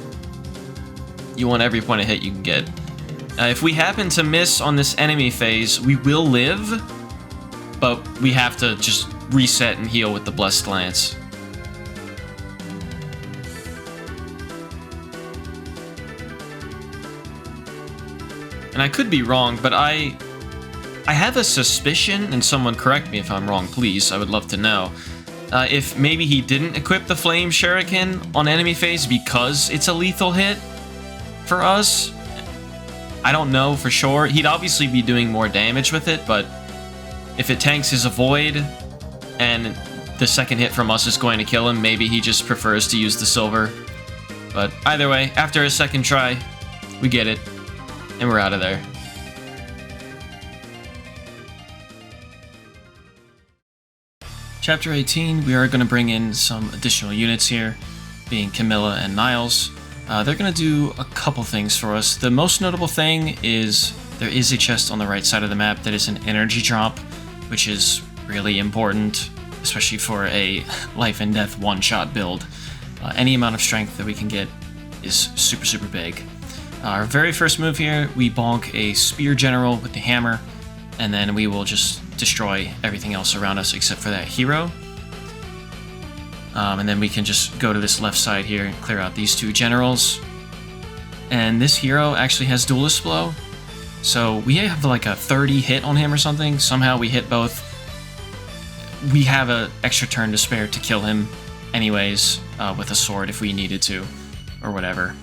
you want every point of hit you can get. If we happen to miss on this enemy phase, we will live, but we have to just reset and heal with the Blessed Lance. And I could be wrong, but I have a suspicion, and someone correct me if I'm wrong, please, I would love to know, if maybe he didn't equip the Flame Shuriken on enemy phase because it's a lethal hit for us. I don't know for sure. He'd obviously be doing more damage with it, but if it tanks his avoid and the second hit from us is going to kill him, maybe he just prefers to use the silver. But either way, after a second try, we get it, and we're out of there. Chapter 18, we are going to bring in some additional units here, being Camilla and Niles. They're going to do a couple things for us. The most notable thing is there is a chest on the right side of the map that is an energy drop, which is really important, especially for a life and death one-shot build. Any amount of strength that we can get is super, super big. Our very first move here, we bonk a spear general with the hammer, and then we will just destroy everything else around us except for that hero. And then we can just go to this left side here and clear out these two generals. And this hero actually has Duelist Blow, so we have like a 30 hit on him or something. Somehow we hit both. We have an extra turn to spare to kill him anyways, with a sword if we needed to, or whatever.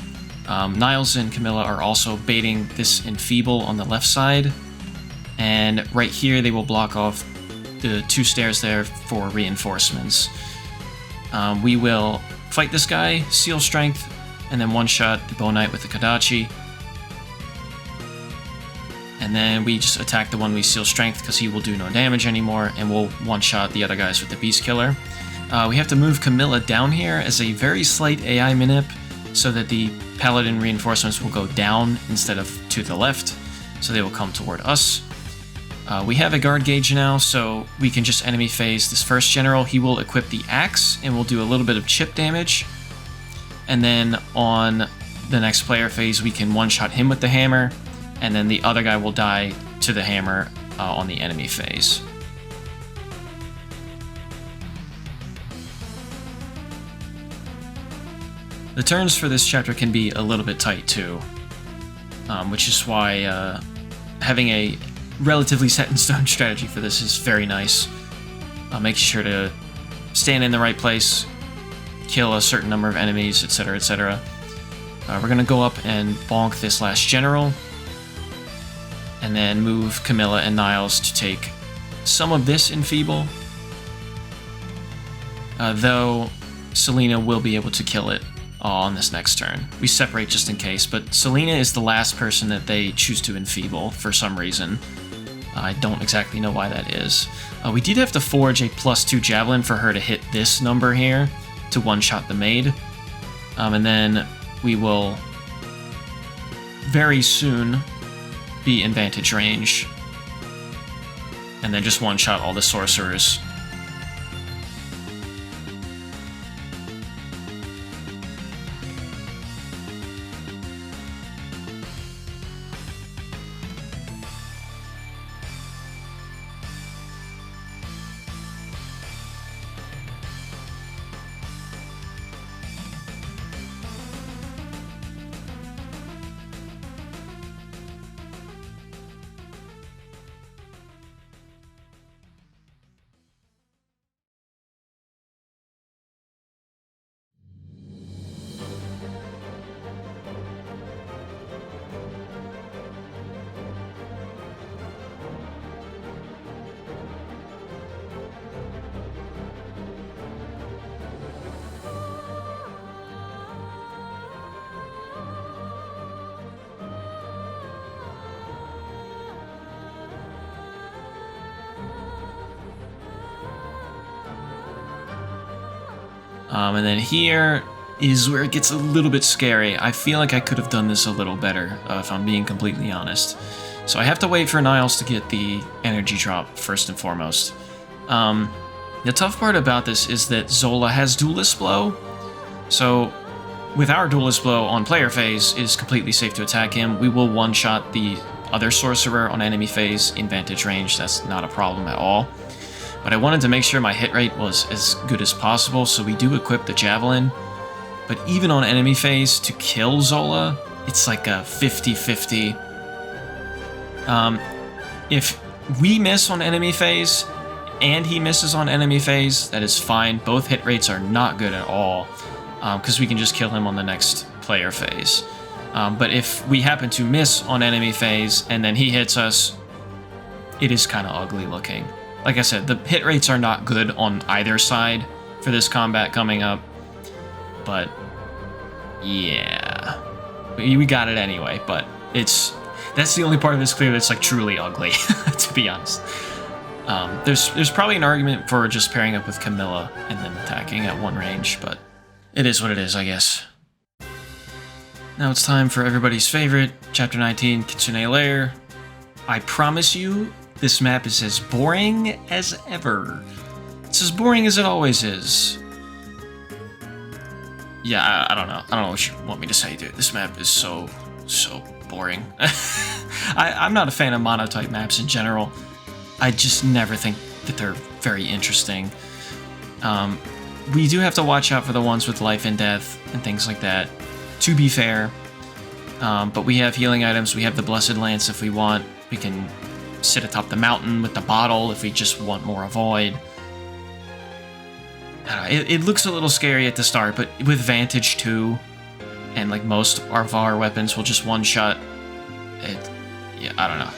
Niles and Camilla are also baiting this Enfeeble on the left side, and right here they will block off the two stairs there for reinforcements. We will fight this guy, seal strength, and then one-shot the Bow Knight with the Kodachi. And then we just attack the one we seal strength because he will do no damage anymore, and we'll one-shot the other guys with the Beast Killer. We have to move Camilla down here as a very slight AI manip so that the Paladin reinforcements will go down instead of to the left, so they will come toward us. We have a guard gauge now, so we can just enemy phase this first general. He will equip the axe and will do a little bit of chip damage. And then on the next player phase, we can one-shot him with the hammer, and then the other guy will die to the hammer on the enemy phase. The turns for this chapter can be a little bit tight too, which is why having a relatively set-in-stone strategy for this is very nice. Making sure to stand in the right place, kill a certain number of enemies, etc., etc. We're going to go up and bonk this last general, and then move Camilla and Niles to take some of this Enfeeble, though Selena will be able to kill it on this next turn. We separate just in case, but Selena is the last person that they choose to Enfeeble for some reason. I don't exactly know why that is. We did have to forge a +2 Javelin for her to hit this number here to one-shot the maid. And then we will very soon be in vantage range. And then just one-shot all the sorcerers. And then here is where it gets a little bit scary. I feel like I could have done this a little better, if I'm being completely honest. So I have to wait for Niles to get the energy drop first and foremost. The tough part about this is that Zola has Duelist Blow. So with our Duelist Blow on player phase, it is completely safe to attack him. We will one-shot the other sorcerer on enemy phase in vantage range. That's not a problem at all. But I wanted to make sure my hit rate was as good as possible, so we do equip the Javelin. But even on enemy phase, to kill Zola, it's like a 50-50. If we miss on enemy phase, and he misses on enemy phase, that is fine. Both hit rates are not good at all, because we can just kill him on the next player phase. But if we happen to miss on enemy phase, and then he hits us, it is kind of ugly looking. Like I said, the hit rates are not good on either side for this combat coming up. But, yeah. We got it anyway, but that's the only part of this clear that's like truly ugly, to be honest. There's probably an argument for just pairing up with Camilla and then attacking at one range, but it is what it is, I guess. Now it's time for everybody's favorite, Chapter 19, Kitsune Lair. I promise you, this map is as boring as ever. It's as boring as it always is. Yeah, I don't know. I don't know what you want me to say, dude. This map is so boring. I'm not a fan of monotype maps in general. I just never think that they're very interesting. We do have to watch out for the ones with life and death and things like that, to be fair. But we have healing items. We have the Blessed Lance if we want. We can sit atop the mountain with the bottle if we just want more avoid. It looks a little scary at the start, but with Vantage 2, and like most of our weapons will just one-shot, yeah, I don't know.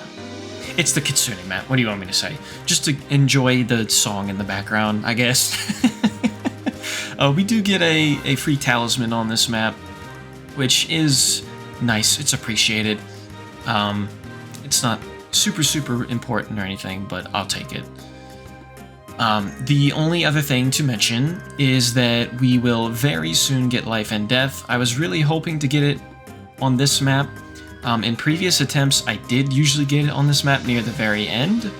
It's the Kitsune map, what do you want me to say? Just to enjoy the song in the background, I guess. We do get a free talisman on this map, which is nice, it's appreciated. It's not super important or anything, but I'll take it. The only other thing to mention is that we will very soon get Life and Death. I was really hoping to get it on this map. In previous attempts, I did usually get it on this map near the very end,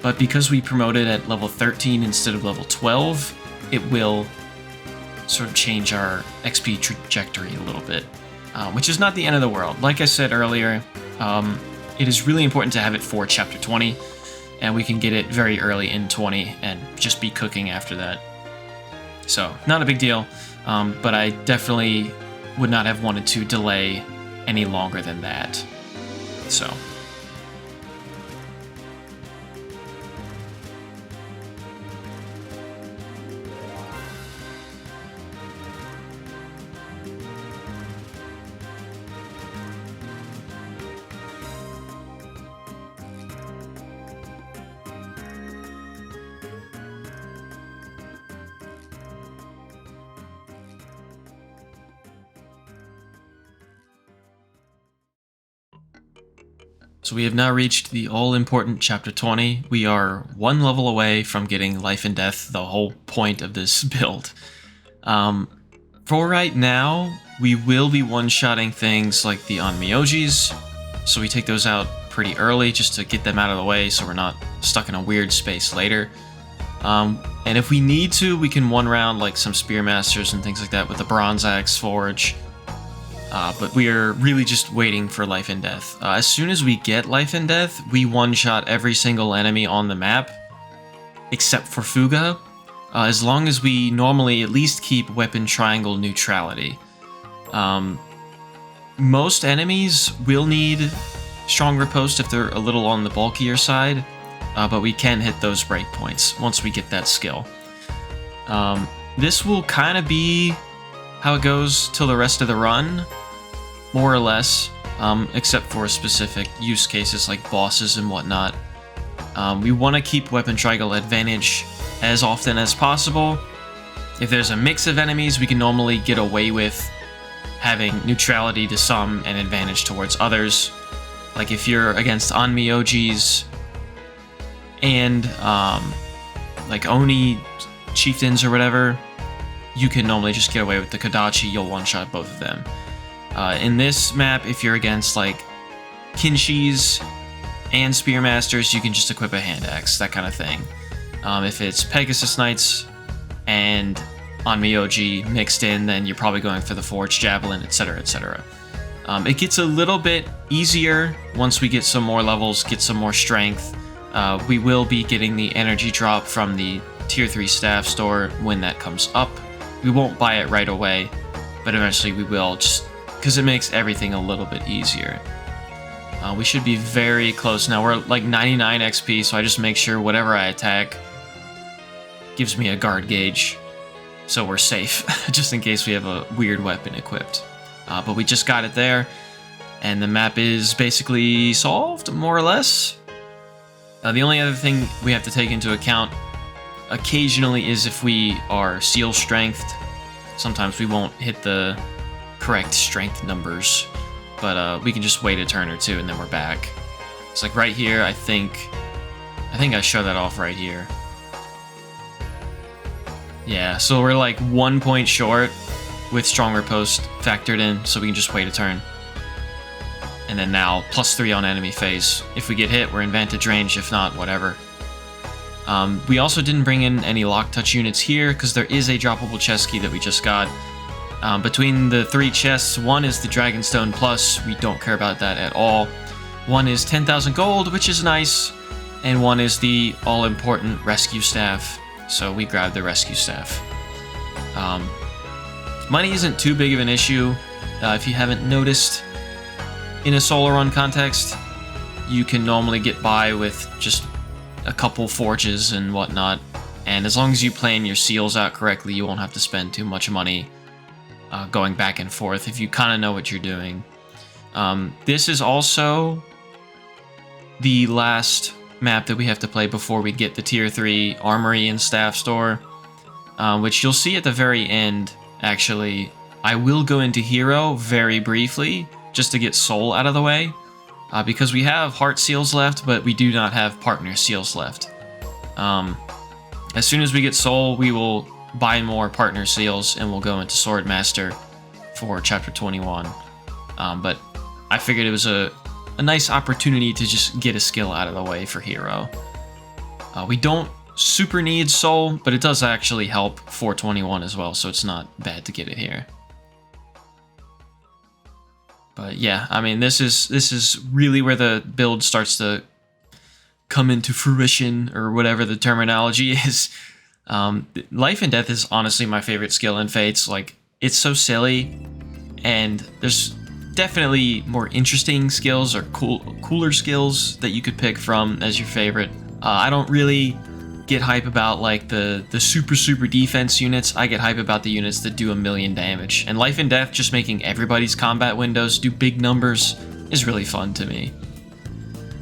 but because we promoted at level 13 instead of level 12, it will sort of change our XP trajectory a little bit, which is not the end of the world. Like I said earlier, it is really important to have it for Chapter 20, and we can get it very early in 20 and just be cooking after that. So, not a big deal, but I definitely would not have wanted to delay any longer than that. So. So we have now reached the all-important Chapter 20. We are one level away from getting Life and Death, the whole point of this build. For right now, we will be one-shotting things like the Onmyojis, so we take those out pretty early just to get them out of the way so we're not stuck in a weird space later. And if we need to, we can one round like some Spearmasters and things like that with the Bronze Axe Forge. But we are really just waiting for Life and Death. As soon as we get Life and Death, we one-shot every single enemy on the map, except for Fuga, as long as we normally at least keep Weapon Triangle neutrality. Most enemies will need Strong Riposte if they're a little on the bulkier side, but we can hit those breakpoints once we get that skill. This will kind of be how it goes till the rest of the run, more or less, except for specific use cases like bosses and whatnot. We want to keep Weapon Triangle advantage as often as possible. If there's a mix of enemies, we can normally get away with having neutrality to some and advantage towards others. Like if you're against Onmyojis and like Oni chieftains or whatever, you can normally just get away with the Kodachi, you'll one-shot both of them. In this map, if you're against like Kinshis and Spearmasters, you can just equip a hand axe, that kind of thing. If it's Pegasus Knights and Onmyoji mixed in, then you're probably going for the Forged Javelin, etc, etc. It gets a little bit easier once we get some more levels, get some more strength. We will be getting the energy drop from the Tier 3 staff store when that comes up. We won't buy it right away, but eventually we will, just because it makes everything a little bit easier. We should be very close now. We're at like 99 XP, so I just make sure whatever I attack gives me a guard gauge, so we're safe, just in case we have a weird weapon equipped. But we just got it there, and the map is basically solved, more or less. The only other thing we have to take into account occasionally is if we are seal strengthed. Sometimes we won't hit the correct strength numbers, but we can just wait a turn or two and then we're back. It's like right here, I think I show that off right here. Yeah, so we're like 1 point short with Strong Riposte factored in, so we can just wait a turn. And then now, +3 on enemy phase. If we get hit, we're in vantage range. If not, whatever. We also didn't bring in any lock touch units here, because there is a droppable chest key that we just got. Between the 3 chests, one is the Dragonstone Plus. We don't care about that at all. One is 10,000 gold, which is nice. And one is the all-important Rescue Staff. So we grabbed the Rescue Staff. Money isn't too big of an issue. If you haven't noticed, in a solo run context, you can normally get by with just a couple forges and whatnot, and as long as you plan your seals out correctly, you won't have to spend too much money going back and forth if you kind of know what you're doing. This is also the last map that we have to play before we get the Tier 3 Armory and Staff Store, which you'll see at the very end, actually. I will go into Hero very briefly, just to get Soul out of the way, because we have Heart Seals left, but we do not have Partner Seals left. As soon as we get Soul, we will buy more Partner Seals, and we'll go into Swordmaster for Chapter 21. But I figured it was a nice opportunity to just get a skill out of the way for Hero. We don't super need Soul, but it does actually help for 21 as well, so it's not bad to get it here. But yeah, I mean, this is really where the build starts to come into fruition, or whatever the terminology is. Life and Death is honestly my favorite skill in Fates. Like, it's so silly, and there's definitely more interesting skills or cooler skills that you could pick from as your favorite. I don't really get hype about like the super defense units. I get hype about the units that do 1,000,000 damage. And Life and Death, just making everybody's combat windows do big numbers, is really fun to me.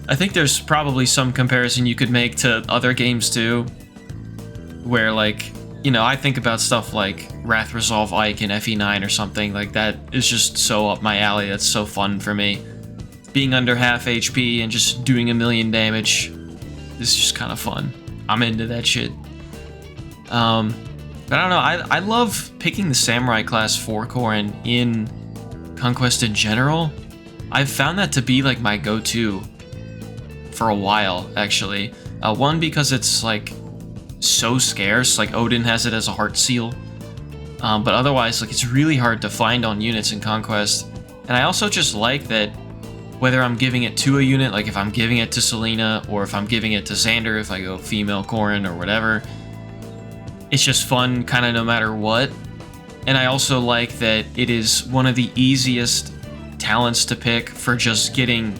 I think there's probably some comparison you could make to other games too, where like, you know, I think about stuff like Wrath Resolve Ike and FE9 or something like that is just so up my alley. That's so fun for me. Being under half HP and just doing 1,000,000 damage is just kind of fun. I'm into that shit. But I don't know, I love picking the Samurai class 4-core in Conquest in general. I've found that to be like my go-to for a while, actually. One, because it's like so scarce, like Odin has it as a heart seal. But otherwise, like, it's really hard to find on units in Conquest. And I also just like that whether I'm giving it to a unit, like if I'm giving it to Selena, or if I'm giving it to Xander, if I go female Corrin or whatever, it's just fun kind of no matter what. And I also like that it is one of the easiest talents to pick for just getting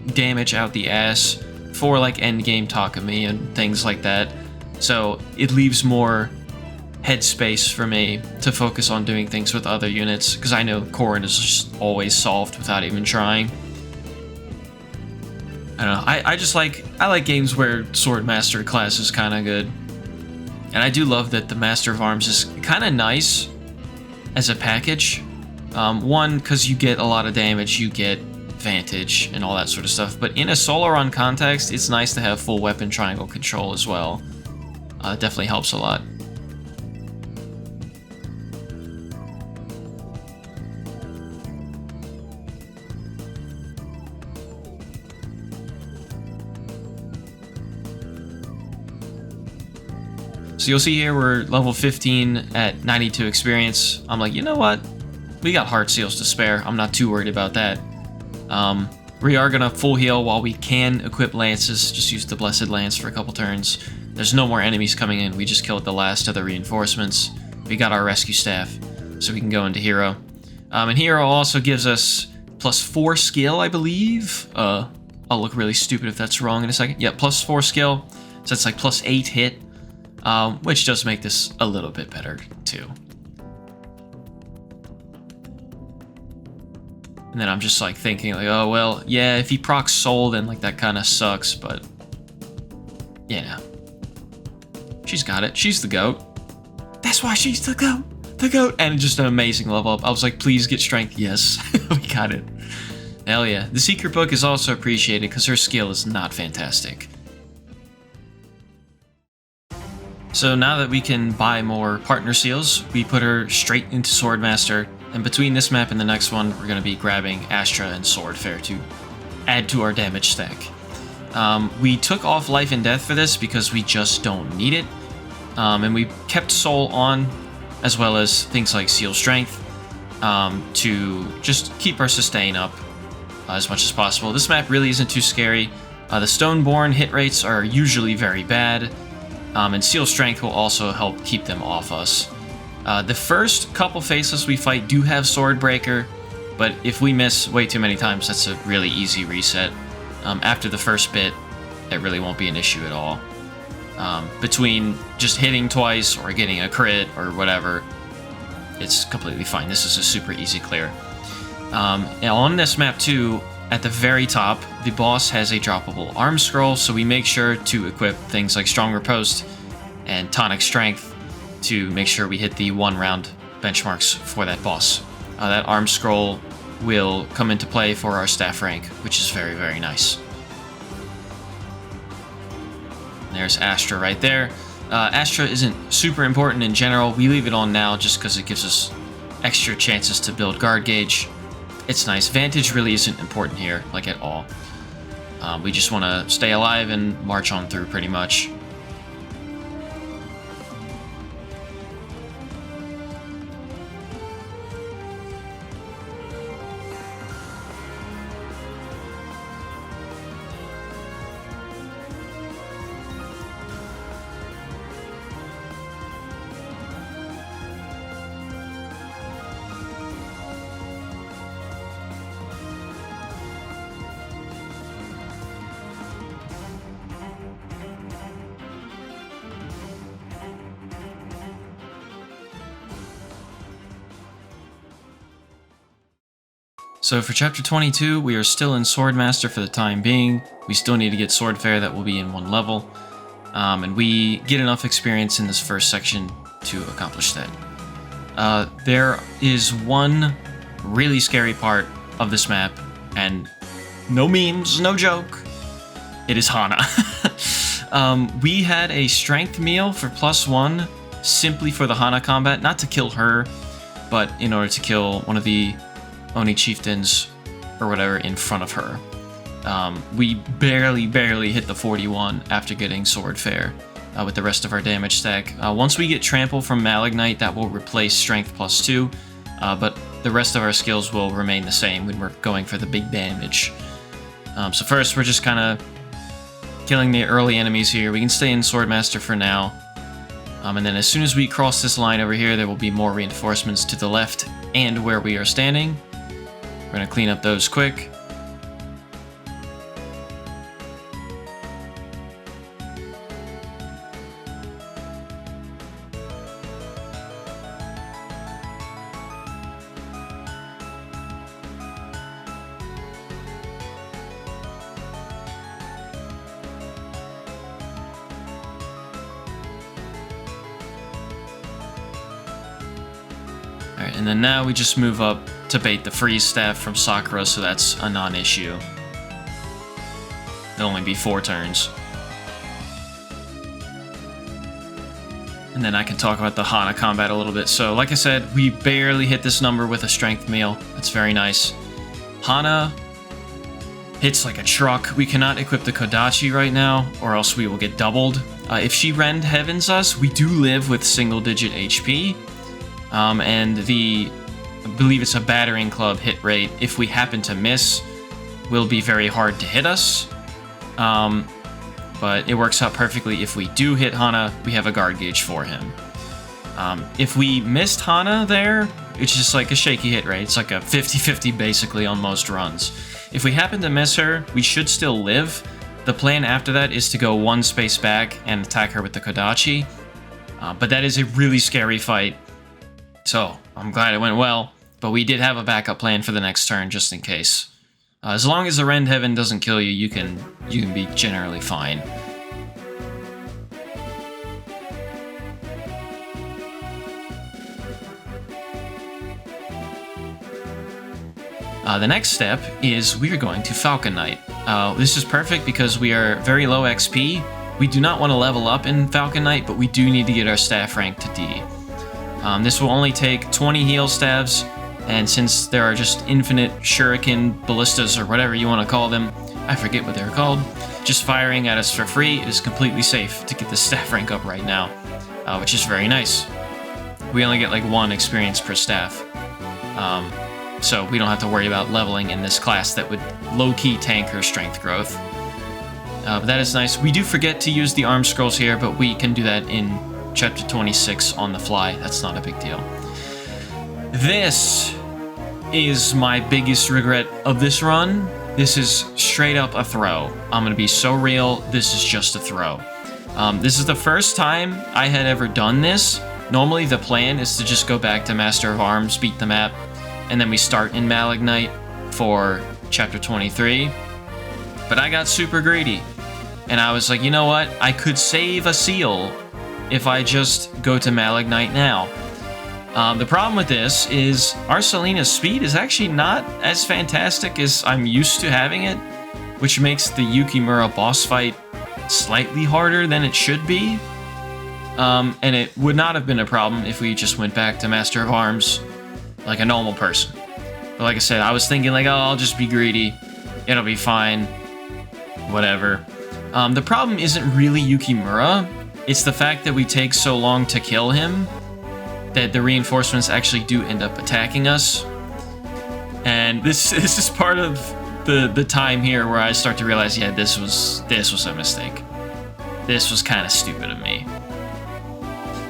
damage out the ass for like endgame Takumi and things like that. So it leaves more headspace for me to focus on doing things with other units, because I know Corrin is just always solved without even trying. I don't know, I like games where Sword Master class is kind of good. And I do love that the Master of Arms is kind of nice as a package. One, because you get a lot of damage, you get Vantage and all that sort of stuff, but in a solo run context, it's nice to have full weapon triangle control as well. It definitely helps a lot. So you'll see here we're level 15 at 92 experience. I'm like, you know what? We got heart seals to spare. I'm not too worried about that. We are gonna full heal while we can equip lances. Just use the Blessed Lance for a couple turns. There's no more enemies coming in. We just killed the last of the reinforcements. We got our rescue staff, so we can go into hero. And hero also gives us +4 skill, I believe. I'll look really stupid if that's wrong in a second. Yeah, +4 skill. So it's like +8 hit. Which does make this a little bit better, too. And then I'm just, like, thinking, like, oh, well, yeah, if he procs Soul, then, like, that kind of sucks, but... yeah. She's got it. She's the GOAT. That's why she's the GOAT! The GOAT! And just an amazing level up. I was like, please get strength. Yes. We got it. Hell yeah. The Secret Book is also appreciated, because her skill is not fantastic. So now that we can buy more partner seals, we put her straight into Swordmaster, and between this map and the next one, we're going to be grabbing Astra and Swordfair to add to our damage stack. We took off Life and Death for this because we just don't need it, and we kept Soul on, as well as things like Seal Strength, to just keep our sustain up as much as possible. This map really isn't too scary. The Stoneborn hit rates are usually very bad, and Seal Strength will also help keep them off us. The first couple faceless we fight do have Swordbreaker, but if we miss way too many times, that's a really easy reset. After the first bit, it really won't be an issue at all. Between just hitting twice or getting a crit or whatever, it's completely fine. This is a super easy clear. And on this map too, at the very top, the boss has a droppable arm scroll, so we make sure to equip things like Strong Riposte and Tonic Strength to make sure we hit the 1-round benchmarks for that boss. That arm scroll will come into play for our staff rank, which is very, very nice. There's Astra right there. Astra isn't super important in general. We leave it on now just because it gives us extra chances to build guard gauge. It's nice. Vantage really isn't important here, like at all. We just want to stay alive and march on through pretty much. So for Chapter 22, we are still in Swordmaster for the time being. We still need to get Swordfair, that will be in 1 level. And we get enough experience in this first section to accomplish that. There is one really scary part of this map, and no memes, no joke, it is Hana. We had a strength meal for +1 simply for the Hana combat, not to kill her, but in order to kill one of the Oni chieftains or whatever in front of her. We barely hit the 41 after getting Sword Fair with the rest of our damage stack. Once we get Trample from Malignite, that will replace Strength +2, but the rest of our skills will remain the same when we're going for the big damage. So first, we're just kind of killing the early enemies here. We can stay in Swordmaster for now. And then as soon as we cross this line over here, there will be more reinforcements to the left and where we are standing. We're going to clean up those quick. Alright, and then now we just move up to bait the Freeze Staff from Sakura, so that's a non-issue. It'll only be 4 turns. And then I can talk about the Hana combat a little bit. So, like I said, we barely hit this number with a Strength Meal. That's very nice. Hana hits like a truck. We cannot equip the Kodachi right now, or else we will get doubled. If she Rend Heavens us, we do live with single-digit HP. And I believe it's a Battering Club hit rate, if we happen to miss, will be very hard to hit us. But it works out perfectly if we do hit Hana, we have a guard gauge for him. If we missed Hana there, it's just like a shaky hit rate. It's like a 50-50 basically on most runs. If we happen to miss her, we should still live. The plan after that is to go 1 space back and attack her with the Kodachi. But that is a really scary fight. So, I'm glad it went well, but we did have a backup plan for the next turn, just in case. As long as the Rend Heaven doesn't kill you, you can be generally fine. The next step is we are going to Falcon Knight. This is perfect because we are very low XP. We do not want to level up in Falcon Knight, but we do need to get our staff rank to D. This will only take 20 heal stabs, and since there are just infinite shuriken, ballistas, or whatever you want to call them, I forget what they're called, just firing at us for free is completely safe to get the staff rank up right now, which is very nice. We only get like 1 experience per staff, so we don't have to worry about leveling in this class that would low-key tank her strength growth. But that is nice. We do forget to use the arm scrolls here, but we can do that in Chapter 26 on the fly. That's not a big deal. This is my biggest regret of this run. This is straight up a throw. I'm gonna be so real, this is just a throw. This is the first time I had ever done this. Normally the plan is to just go back to Master of Arms, beat the map, and then we start in Malignite for Chapter 23. But I got super greedy, and I was like, you know what? I could save a seal if I just go to Malignite now. The problem with this is our Selena's speed is actually not as fantastic as I'm used to having it, which makes the Yukimura boss fight slightly harder than it should be. And it would not have been a problem if we just went back to Master of Arms like a normal person. But like I said, I was thinking like, oh, I'll just be greedy. It'll be fine. Whatever. The problem isn't really Yukimura. It's the fact that we take so long to kill him that the reinforcements actually do end up attacking us. And this is part of the time here where I start to realize, yeah, this was a mistake. This was kind of stupid of me.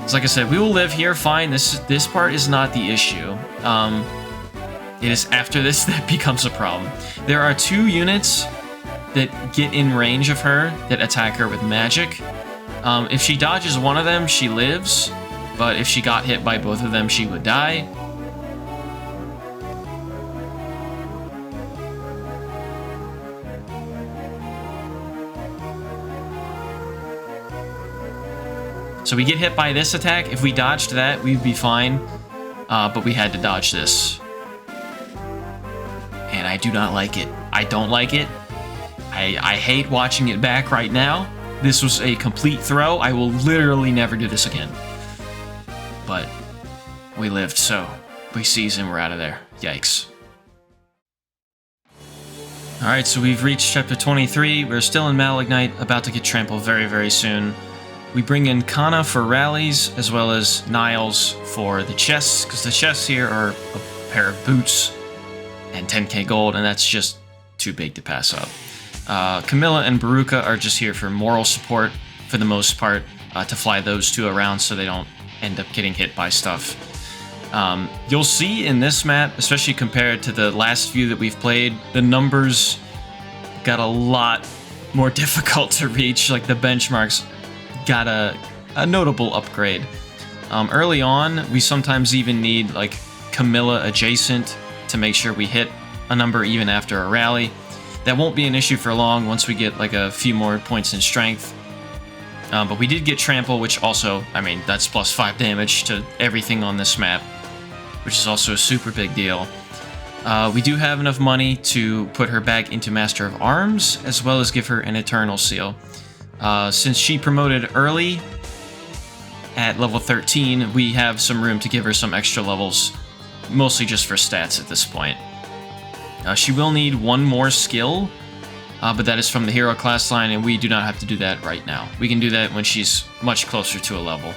So like I said, we will live here fine. This part is not the issue. It is after this that becomes a problem. There are 2 units that get in range of her that attack her with magic. If she dodges one of them, she lives, but if she got hit by both of them, she would die. So we get hit by this attack. If we dodged that, we'd be fine, but we had to dodge this. And I do not like it. I don't like it. I hate watching it back right now. This was a complete throw. I will literally never do this again. But we lived, so we season, we're out of there. Yikes. Alright, so we've reached chapter 23. We're still in Malignite, about to get trampled very, very soon. We bring in Kana for rallies, as well as Niles for the chests, because the chests here are a pair of boots and 10k gold, and that's just too big to pass up. Camilla and Baruka are just here for moral support, for the most part, to fly those two around so they don't end up getting hit by stuff. You'll see in this map, especially compared to the last few that we've played, the numbers got a lot more difficult to reach. Like, the benchmarks got a notable upgrade. Early on, we sometimes even need, like, Camilla adjacent to make sure we hit a number even after a rally. That won't be an issue for long once we get, like, a few more points in strength. But we did get Trample, which also, I mean, that's plus 5 damage to everything on this map, which is also a super big deal. We do have enough money to put her back into Master of Arms, as well as give her an Eternal Seal. Since she promoted early at level 13, we have some room to give her some extra levels, mostly just for stats at this point. She will need one more skill, but that is from the hero class line, and we do not have to do that right now. We can do that when she's much closer to a level.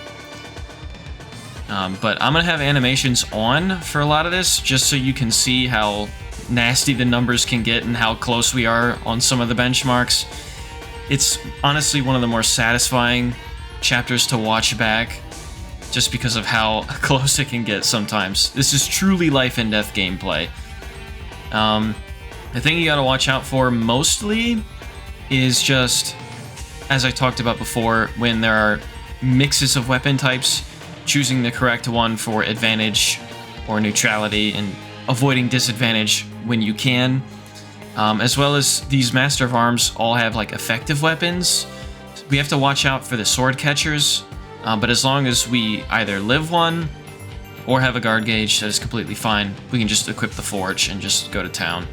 But I'm going to have animations on for a lot of this, just so you can see how nasty the numbers can get and how close we are on some of the benchmarks. It's honestly one of the more satisfying chapters to watch back, just because of how close it can get sometimes. This is truly life and death gameplay. The thing you gotta watch out for mostly is just, as I talked about before, when there are mixes of weapon types, choosing the correct one for advantage or neutrality and avoiding disadvantage when you can. As well as these Master of Arms all have like effective weapons. We have to watch out for the sword catchers, but as long as we either live one or have a guard gauge, that is completely fine. We can just equip the forge and just go to town.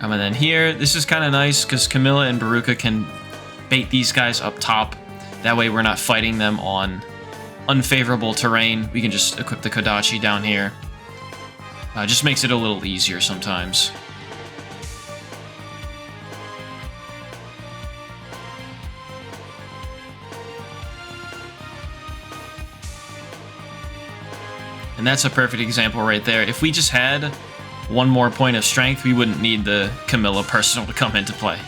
And then here, this is kind of nice because Camilla and Baruka can bait these guys up top. That way we're not fighting them on unfavorable terrain. We can just equip the Kodachi down here. Just makes it a little easier sometimes. And that's a perfect example right there. If we just had one more point of strength, we wouldn't need the Camilla personal to come into play.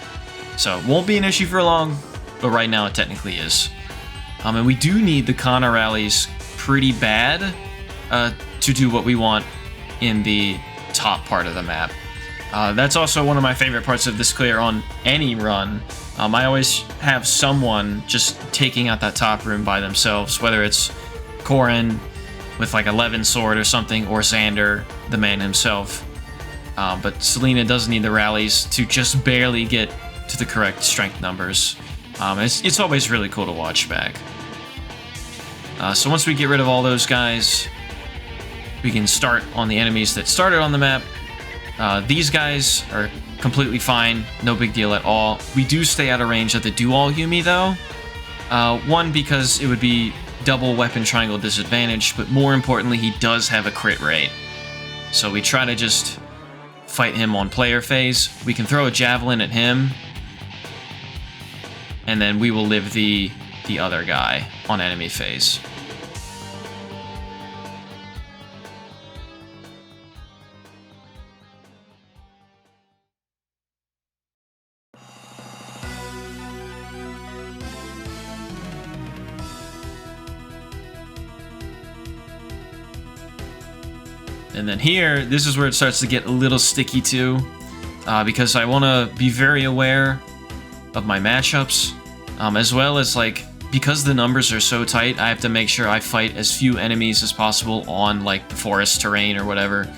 So it won't be an issue for long, but right now it technically is. And we do need the Kana rallies pretty bad to do what we want in the top part of the map. That's also one of my favorite parts of this clear on any run. I always have someone just taking out that top room by themselves, whether it's Corrin with like 11 sword or something, or Xander, the man himself. But Selena does need the rallies to just barely get to the correct strength numbers. It's always really cool to watch back. So once we get rid of all those guys, we can start on the enemies that started on the map. These guys are completely fine, no big deal at all. We do stay out of range of the Dual Yumi though. One, because it would be double weapon triangle disadvantage, but more importantly, he does have a crit rate. So we try to just fight him on player phase. We can throw a javelin at him, and then we will live the other guy on enemy phase. And then here, this is where it starts to get a little sticky too, because I want to be very aware of my matchups, as well as like, because the numbers are so tight, I have to make sure I fight as few enemies as possible on like the forest terrain or whatever.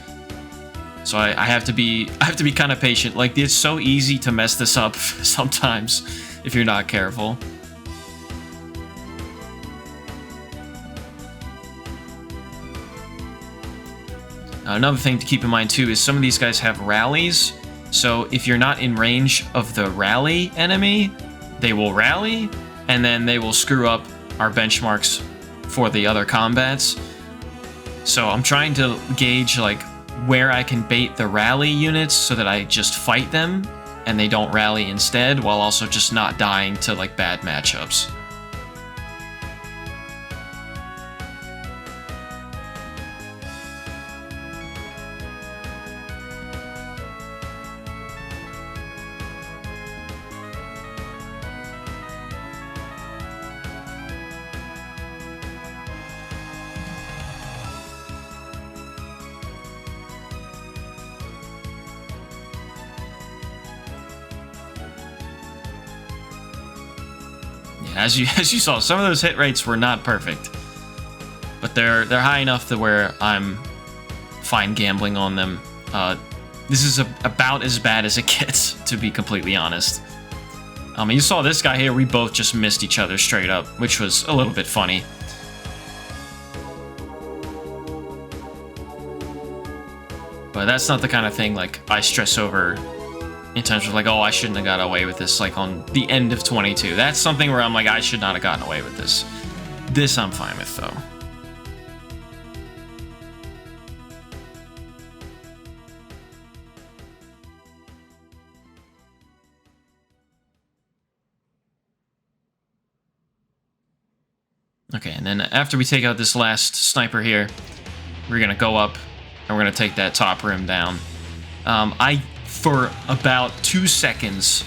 So I have to be kind of patient. Like, it's so easy to mess this up sometimes if you're not careful. Another thing to keep in mind too is some of these guys have rallies, so if you're not in range of the rally enemy, they will rally, and then they will screw up our benchmarks for the other combats. So I'm trying to gauge like where I can bait the rally units so that I just fight them and they don't rally instead, while also just not dying to like bad matchups. As you saw, some of those hit rates were not perfect, but they're high enough to where I'm fine gambling on them. This is about as bad as it gets, to be completely honest. You saw this guy here, we both just missed each other straight up, which was a little bit funny. But that's not the kind of thing like I stress over in terms of like, oh, I shouldn't have got away with this, like on the end of 22. That's something where I'm like, I should not have gotten away with this. This I'm fine with, though. Okay, and then after we take out this last sniper here, we're gonna go up and we're gonna take that top room down. For about 2 seconds,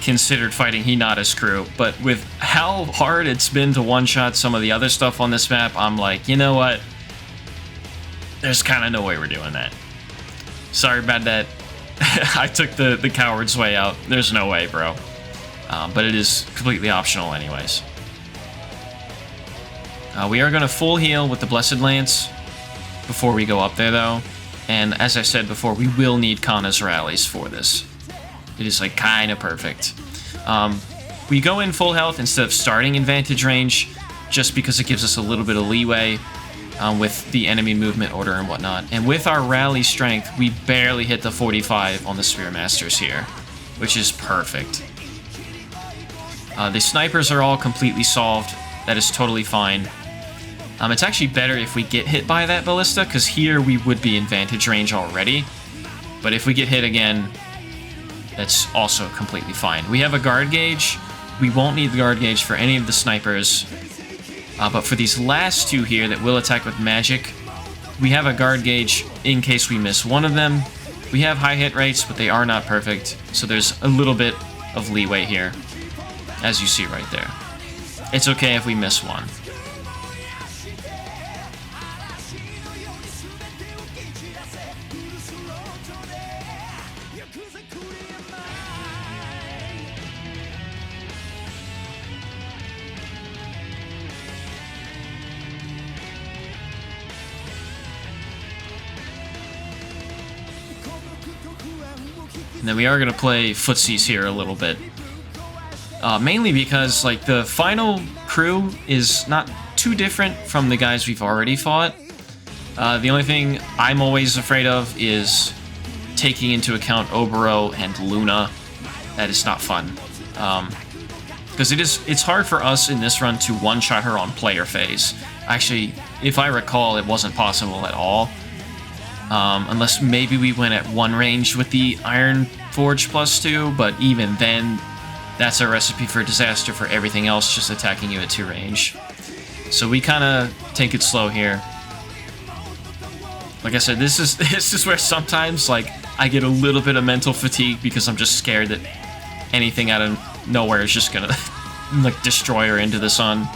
considered fighting Hinata's crew, but with how hard it's been to one-shot some of the other stuff on this map, I'm like, you know what? There's kind of no way we're doing that. Sorry about that. I took the coward's way out. There's no way, bro. But it is completely optional anyways. We are going to full heal with the Blessed Lance before we go up there, though. And as I said before, we will need Kana's rallies for this. It is like kind of perfect. We go in full health instead of starting in vantage range, just because it gives us a little bit of leeway with the enemy movement order and whatnot. And with our rally strength, we barely hit the 45 on the Spear Masters here, which is perfect. The snipers are all completely solved. That is totally fine. It's actually better if we get hit by that ballista, because here we would be in vantage range already. But if we get hit again, that's also completely fine. We have a guard gauge. We won't need the guard gauge for any of the snipers. But for these last two here that will attack with magic, we have a guard gauge in case we miss one of them. We have high hit rates, but they are not perfect. So there's a little bit of leeway here, as you see right there. It's okay if we miss one. And then we are going to play footsies here a little bit. Mainly because, like, the final crew is not too different from the guys we've already fought. The only thing I'm always afraid of is taking into account Obero and Luna. That is not fun. Because it's hard for us in this run to one-shot her on player phase. Actually, if I recall, it wasn't possible at all. Unless maybe we went at one range with the Iron Forge +2, but even then, that's a recipe for disaster for everything else just attacking you at 2 range. So we kind of take it slow here. Like I said, this is where sometimes like I get a little bit of mental fatigue because I'm just scared that anything out of nowhere is just gonna like destroy her into the sun.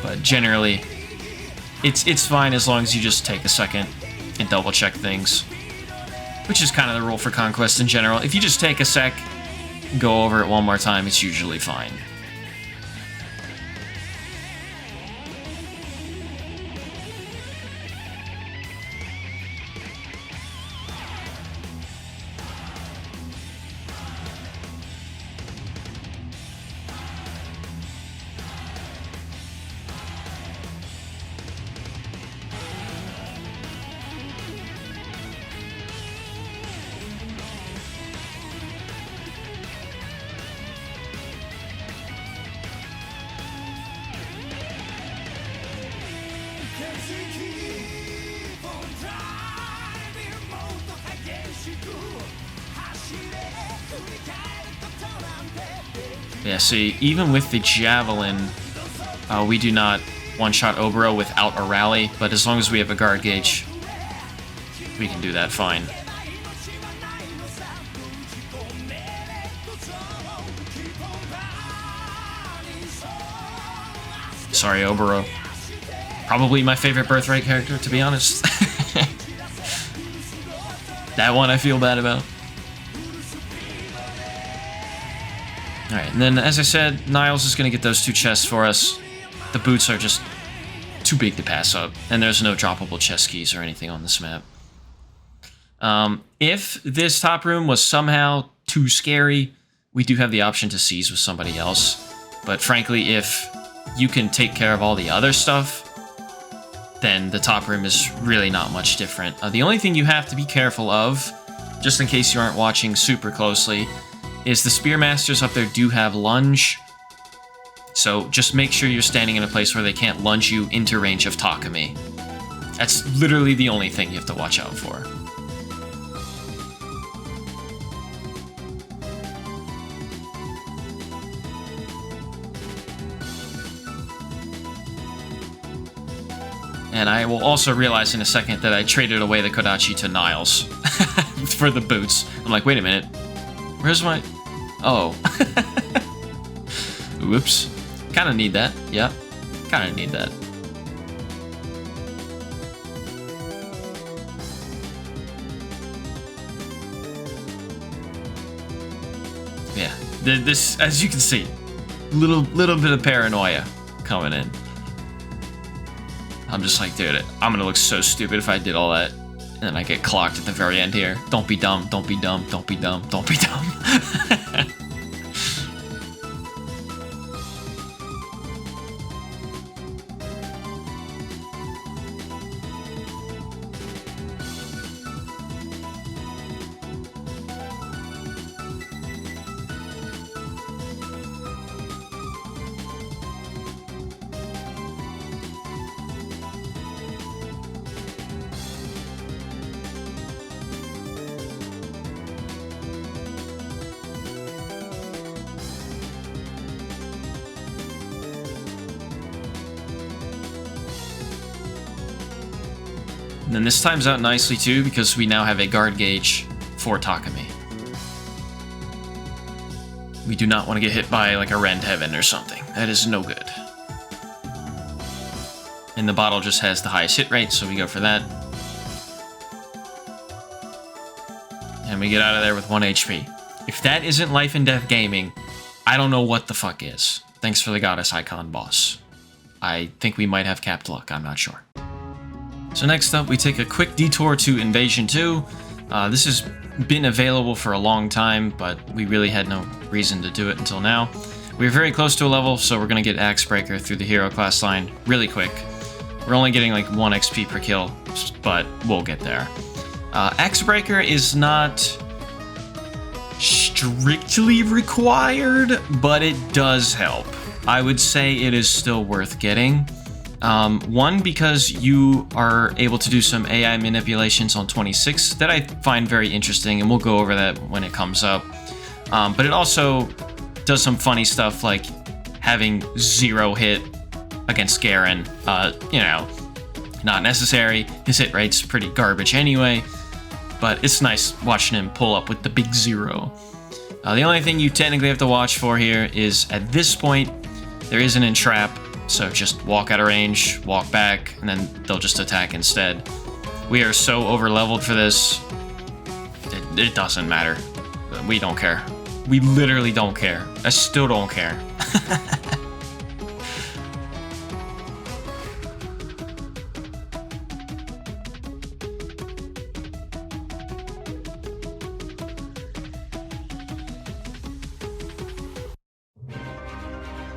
But generally, it's fine as long as you just take a second and double check things, which is kind of the rule for Conquest in general. If you just take a sec, go over it one more time, it's usually fine. Yeah, see, even with the Javelin, we do not one-shot Oboro without a rally, but as long as we have a guard gauge, we can do that fine. Sorry, Oboro. Probably my favorite Birthright character, to be honest. That one I feel bad about. Alright, and then as I said, Niles is going to get those 2 chests for us. The boots are just too big to pass up, and there's no droppable chest keys or anything on this map. If this top room was somehow too scary, we do have the option to seize with somebody else. But frankly, if you can take care of all the other stuff, then the top room is really not much different. The only thing you have to be careful of, just in case you aren't watching super closely, is the Spearmasters up there do have lunge. So just make sure you're standing in a place where they can't lunge you into range of Takumi. That's literally the only thing you have to watch out for. And I will also realize in a second that I traded away the Kodachi to Niles for the boots. I'm like, wait a minute. Where's my... Oh. Whoops. Kinda need that. Yeah. Kinda need that. Yeah. This, as you can see, little bit of paranoia coming in. I'm just like, dude, I'm gonna look so stupid if I did all that. And then I get clocked at the very end here. Don't be dumb, don't be dumb, don't be dumb, don't be dumb. And then this times out nicely too, because we now have a guard gauge for Takumi. We do not want to get hit by like a Rend Heaven or something. That is no good. And the bottle just has the highest hit rate, so we go for that. And we get out of there with 1 HP. If that isn't life and death gaming, I don't know what the fuck is. Thanks for the Goddess Icon boss. I think we might have capped luck, I'm not sure. So next up, we take a quick detour to Invasion 2. This has been available for a long time, but we really had no reason to do it until now. We're very close to a level, so we're going to get Axe Breaker through the hero class line really quick. We're only getting like 1 XP per kill, but we'll get there. Axe Breaker is not strictly required, but it does help. I would say it is still worth getting. One, because you are able to do some AI manipulations on 26 that I find very interesting, and we'll go over that when it comes up. But it also does some funny stuff like having 0 hit against Garen. You know, not necessary. His hit rate's pretty garbage anyway, but it's nice watching him pull up with the big 0. The only thing you technically have to watch for here is, at this point, there is an entrap. So just walk out of range, walk back, and then they'll just attack instead. We are so over-leveled for this, it doesn't matter. We don't care. We literally don't care. I still don't care.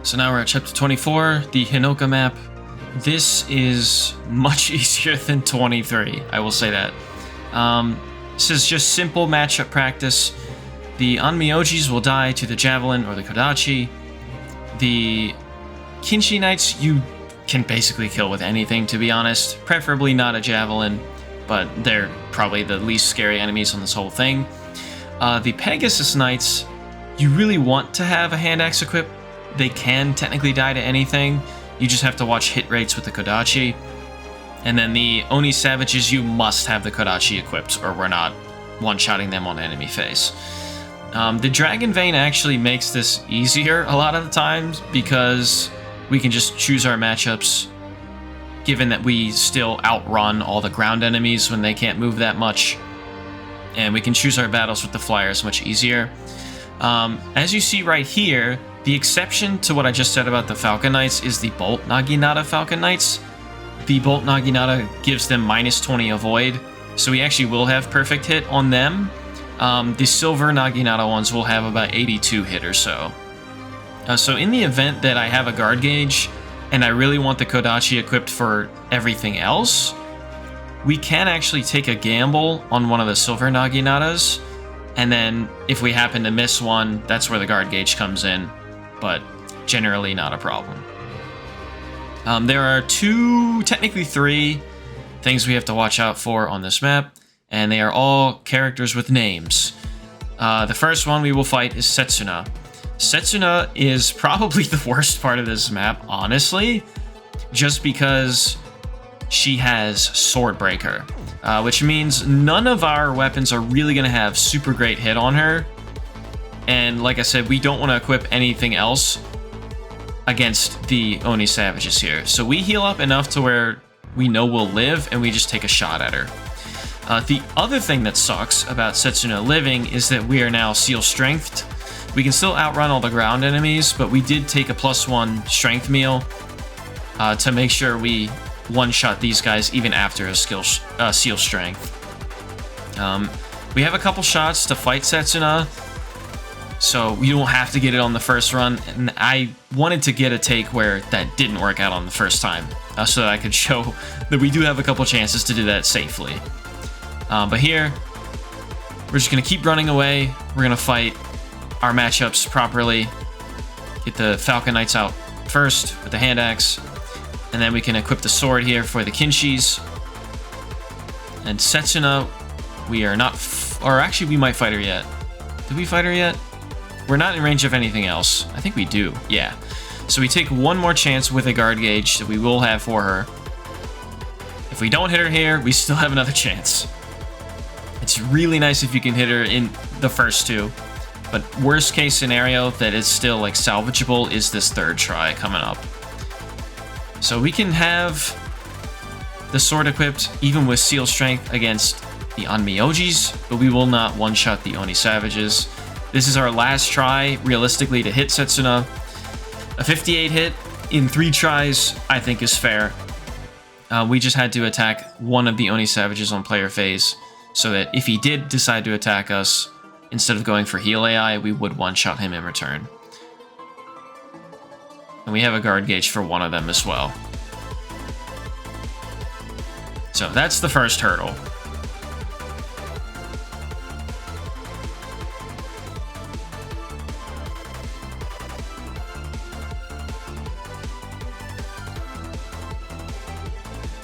So now we're at chapter 24, the Hinoka map. This is much easier than 23, I will say that. This is just simple matchup practice. The Onmyojis will die to the Javelin or the Kodachi. The Kinshi Knights you can basically kill with anything, to be honest. Preferably not a Javelin, but they're probably the least scary enemies on this whole thing. The Pegasus Knights you really want to have a hand axe equipped. They can technically die to anything. You just have to watch hit rates with the Kodachi. And then the Oni Savages, you must have the Kodachi equipped, or we're not one-shotting them on enemy phase. The Dragon Vein actually makes this easier a lot of the times, because we can just choose our matchups, given that we still outrun all the ground enemies when they can't move that much. And we can choose our battles with the flyers much easier. As you see right here, the exception to what I just said about the Falcon Knights is the Bolt Naginata Falcon Knights. The Bolt Naginata gives them -20 avoid, so we actually will have perfect hit on them. The Silver Naginata ones will have about 82 hit or so. So in the event that I have a guard gauge, and I really want the Kodachi equipped for everything else, we can actually take a gamble on one of the Silver Naginatas, and then if we happen to miss one, that's where the guard gauge comes in, but generally not a problem. There are technically three things we have to watch out for on this map, and they are all characters with names. The first one we will fight is Setsuna. Setsuna is probably the worst part of this map, honestly, just because she has Swordbreaker, which means none of our weapons are really going to have super great hit on her. And like I said, we don't want to equip anything else against the Oni Savages here. So we heal up enough to where we know we'll live, and we just take a shot at her. The other thing that sucks about Setsuna living is that we are now Seal Strengthed. We can still outrun all the ground enemies, but we did take a +1 strength meal to make sure we one-shot these guys even after a Seal Strength. We have a couple shots to fight Setsuna, so we don't have to get it on the first run, and I wanted to get a take where that didn't work out on the first time, so that I could show that we do have a couple chances to do that safely. But here, we're just going to keep running away. We're going to fight our matchups properly. Get the Falcon Knights out first with the hand axe, and then we can equip the sword here for the Kinshis. And Setsuna, we are not, or actually we might fight her yet. Did we fight her yet? We're not in range of anything else. I think we do, yeah. So we take one more chance with a guard gauge that we will have for her. If we don't hit her here, we still have another chance. It's really nice if you can hit her in the first two, but worst case scenario that is still like salvageable is this third try coming up. So we can have the sword equipped even with Seal Strength against the Onmyojis, but we will not one-shot the Oni Savages. This is our last try, realistically, to hit Setsuna. A 58 hit in 3 tries, I think, is fair. We just had to attack one of the Oni Savages on player phase, so that if he did decide to attack us, instead of going for heal AI, we would one-shot him in return. And we have a guard gauge for one of them as well. So that's the first hurdle.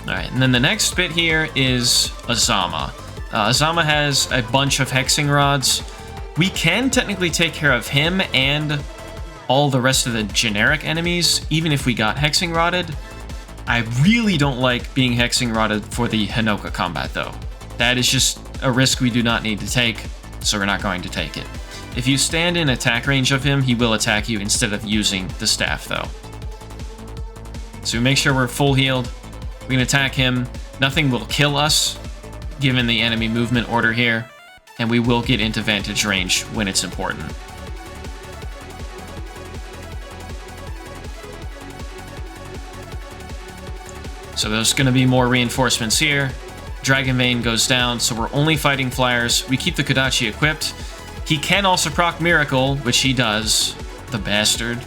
Alright, and then the next bit here is Azama. Azama has a bunch of hexing rods. We can technically take care of him and all the rest of the generic enemies, even if we got hexing rodded. I really don't like being hexing rodded for the Hinoka combat, though. That is just a risk we do not need to take, so we're not going to take it. If you stand in attack range of him, he will attack you instead of using the staff, though. So we make sure we're full healed. We can attack him. Nothing will kill us, given the enemy movement order here, and we will get into vantage range when it's important. So there's going to be more reinforcements here. Dragon Vein goes down, so we're only fighting flyers. We keep the Kodachi equipped. He can also proc Miracle, which he does, the bastard.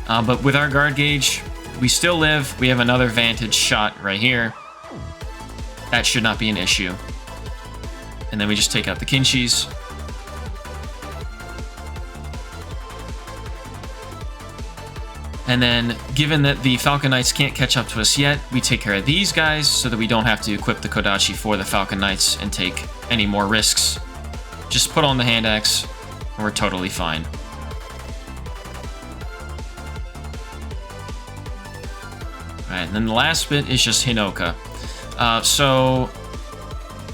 But with our guard gauge, we still live. We have another vantage shot right here. That should not be an issue. And then we just take out the Kinshis. And then, given that the Falcon Knights can't catch up to us yet, we take care of these guys so that we don't have to equip the Kodachi for the Falcon Knights and take any more risks. Just put on the hand axe, We're totally fine. Alright, and then the last bit is just Hinoka. So,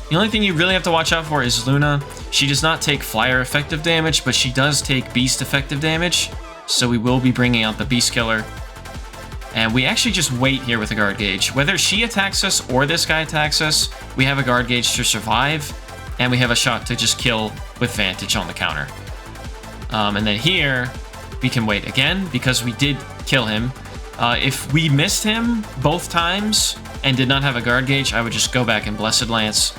the only thing you really have to watch out for is Luna. She does not take Flyer effective damage, but she does take Beast effective damage. So we will be bringing out the Beast Killer. And we actually just wait here with a guard gauge. Whether she attacks us or this guy attacks us, we have a guard gauge to survive. And we have a shot to just kill with Vantage on the counter. And then here, we can wait again, because we did kill him. If we missed him both times and did not have a guard gauge, I would just go back and Blessed Lance.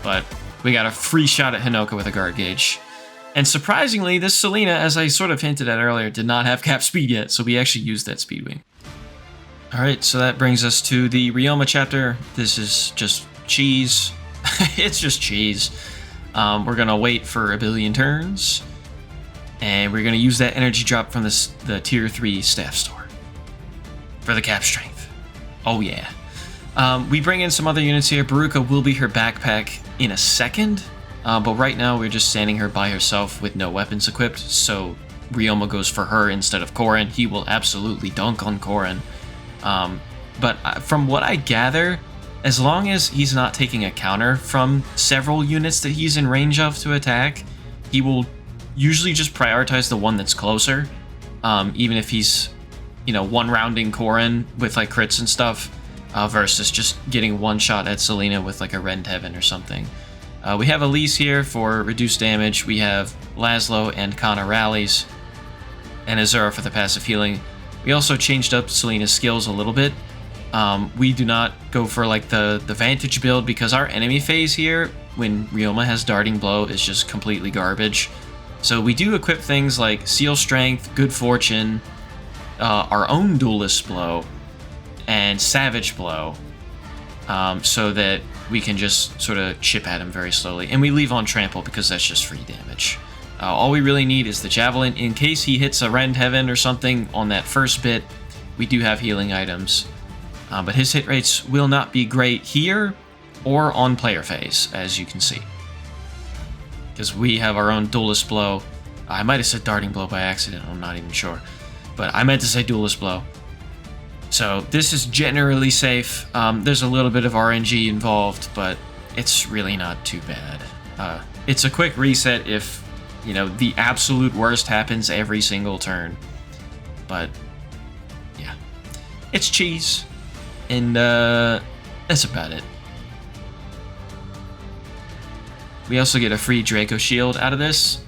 But we got a free shot at Hinoka with a guard gauge. And surprisingly, this Selena, as I sort of hinted at earlier, did not have cap speed yet, so we actually used that speed wing. Alright, so that brings us to the Ryoma chapter. This is just cheese. It's just cheese. We're gonna wait for a billion turns. And we're gonna use that energy drop from the tier 3 staff store. For the cap strength. Oh yeah. We bring in some other units here. Baruka will be her backpack in a second. But right now we're just standing her by herself with no weapons equipped. So Ryoma goes for her instead of Korin. He will absolutely dunk on Korin. But from what I gather, as long as he's not taking a counter from several units that he's in range of to attack, he will usually just prioritize the one that's closer. Even if he's, you know, one-rounding Korin with like crits and stuff, versus just getting one shot at Selena with like a Rend Heaven or something. We have Elise here for reduced damage. We have Laszlo and Kana rallies, and Azura for the passive healing. We also changed up Selena's skills a little bit. We do not go for like the Vantage build because our enemy phase here, when Ryoma has Darting Blow, is just completely garbage. So we do equip things like Seal Strength, Good Fortune, our own Duelist Blow, and Savage Blow, so that we can just sort of chip at him very slowly. And we leave on Trample because that's just free damage. All we really need is the Javelin. In case he hits a Rend Heaven or something on that first bit, we do have healing items. But his hit rates will not be great here or on player phase, as you can see. Because we have our own Duelist Blow. I might have said Darting Blow by accident, I'm not even sure. But I meant to say Duelist Blow. So this is generally safe. There's a little bit of RNG involved, but it's really not too bad. It's a quick reset if, you know, the absolute worst happens every single turn. But, yeah. It's cheese. And, that's about it. We also get a free Draco Shield out of this,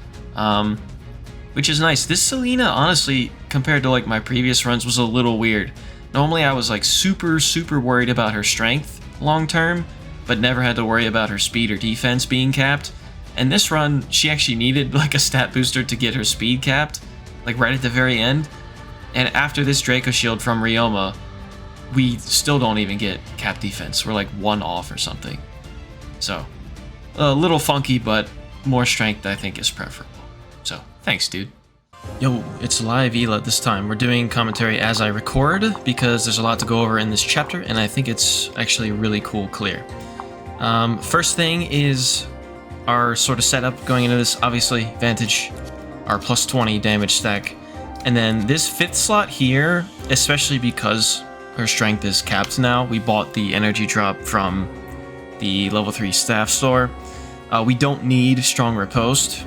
which is nice. This Selena, honestly, compared to, like, my previous runs, was a little weird. Normally, I was, like, super worried about her strength long-term, but never had to worry about her speed or defense being capped. And this run, she actually needed, like, a stat booster to get her speed capped, like, right at the very end. And after this Draco Shield from Ryoma, we still don't even get cap defense. We're, like, 1 off or something. So, a little funky, but more strength, I think, is preferable. So, thanks, dude. Yo, it's live Elut this time. We're doing commentary as I record because there's a lot to go over in this chapter, and I think it's actually really cool clear. First thing is our sort of setup going into this. Obviously, Vantage, our plus 20 damage stack. And then this 5th slot here, especially because her strength is capped now, we bought the energy drop from the level 3 staff store. We don't need Strong Riposte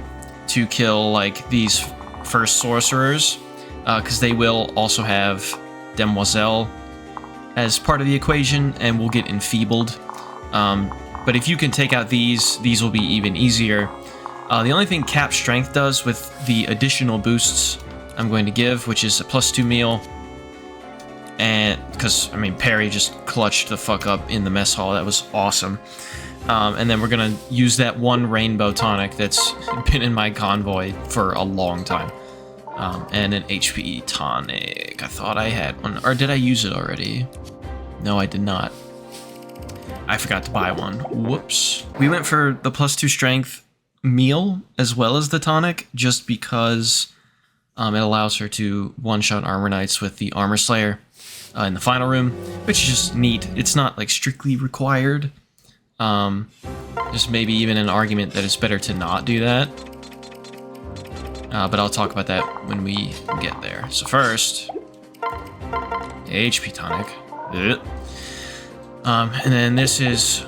to kill like these first sorcerers, because they will also have Demoiselle as part of the equation, and will get enfeebled. But if you can take out these will be even easier. The only thing cap strength does with the additional boosts I'm going to give, which is a +2 meal, and because I mean Perry just clutched the fuck up in the mess hall, that was awesome. And then we're gonna use that one rainbow tonic that's been in my convoy for a long time. And an HP tonic. I thought I had one, or did I use it already? No, I did not. I forgot to buy one. Whoops. We went for the +2 strength meal as well as the tonic, just because it allows her to one-shot Armor Knights with the Armor Slayer in the final room, which is just neat. It's not like strictly required. There's maybe even an argument that it's better to not do that. But I'll talk about that when we get there. So first, HP tonic. And then this is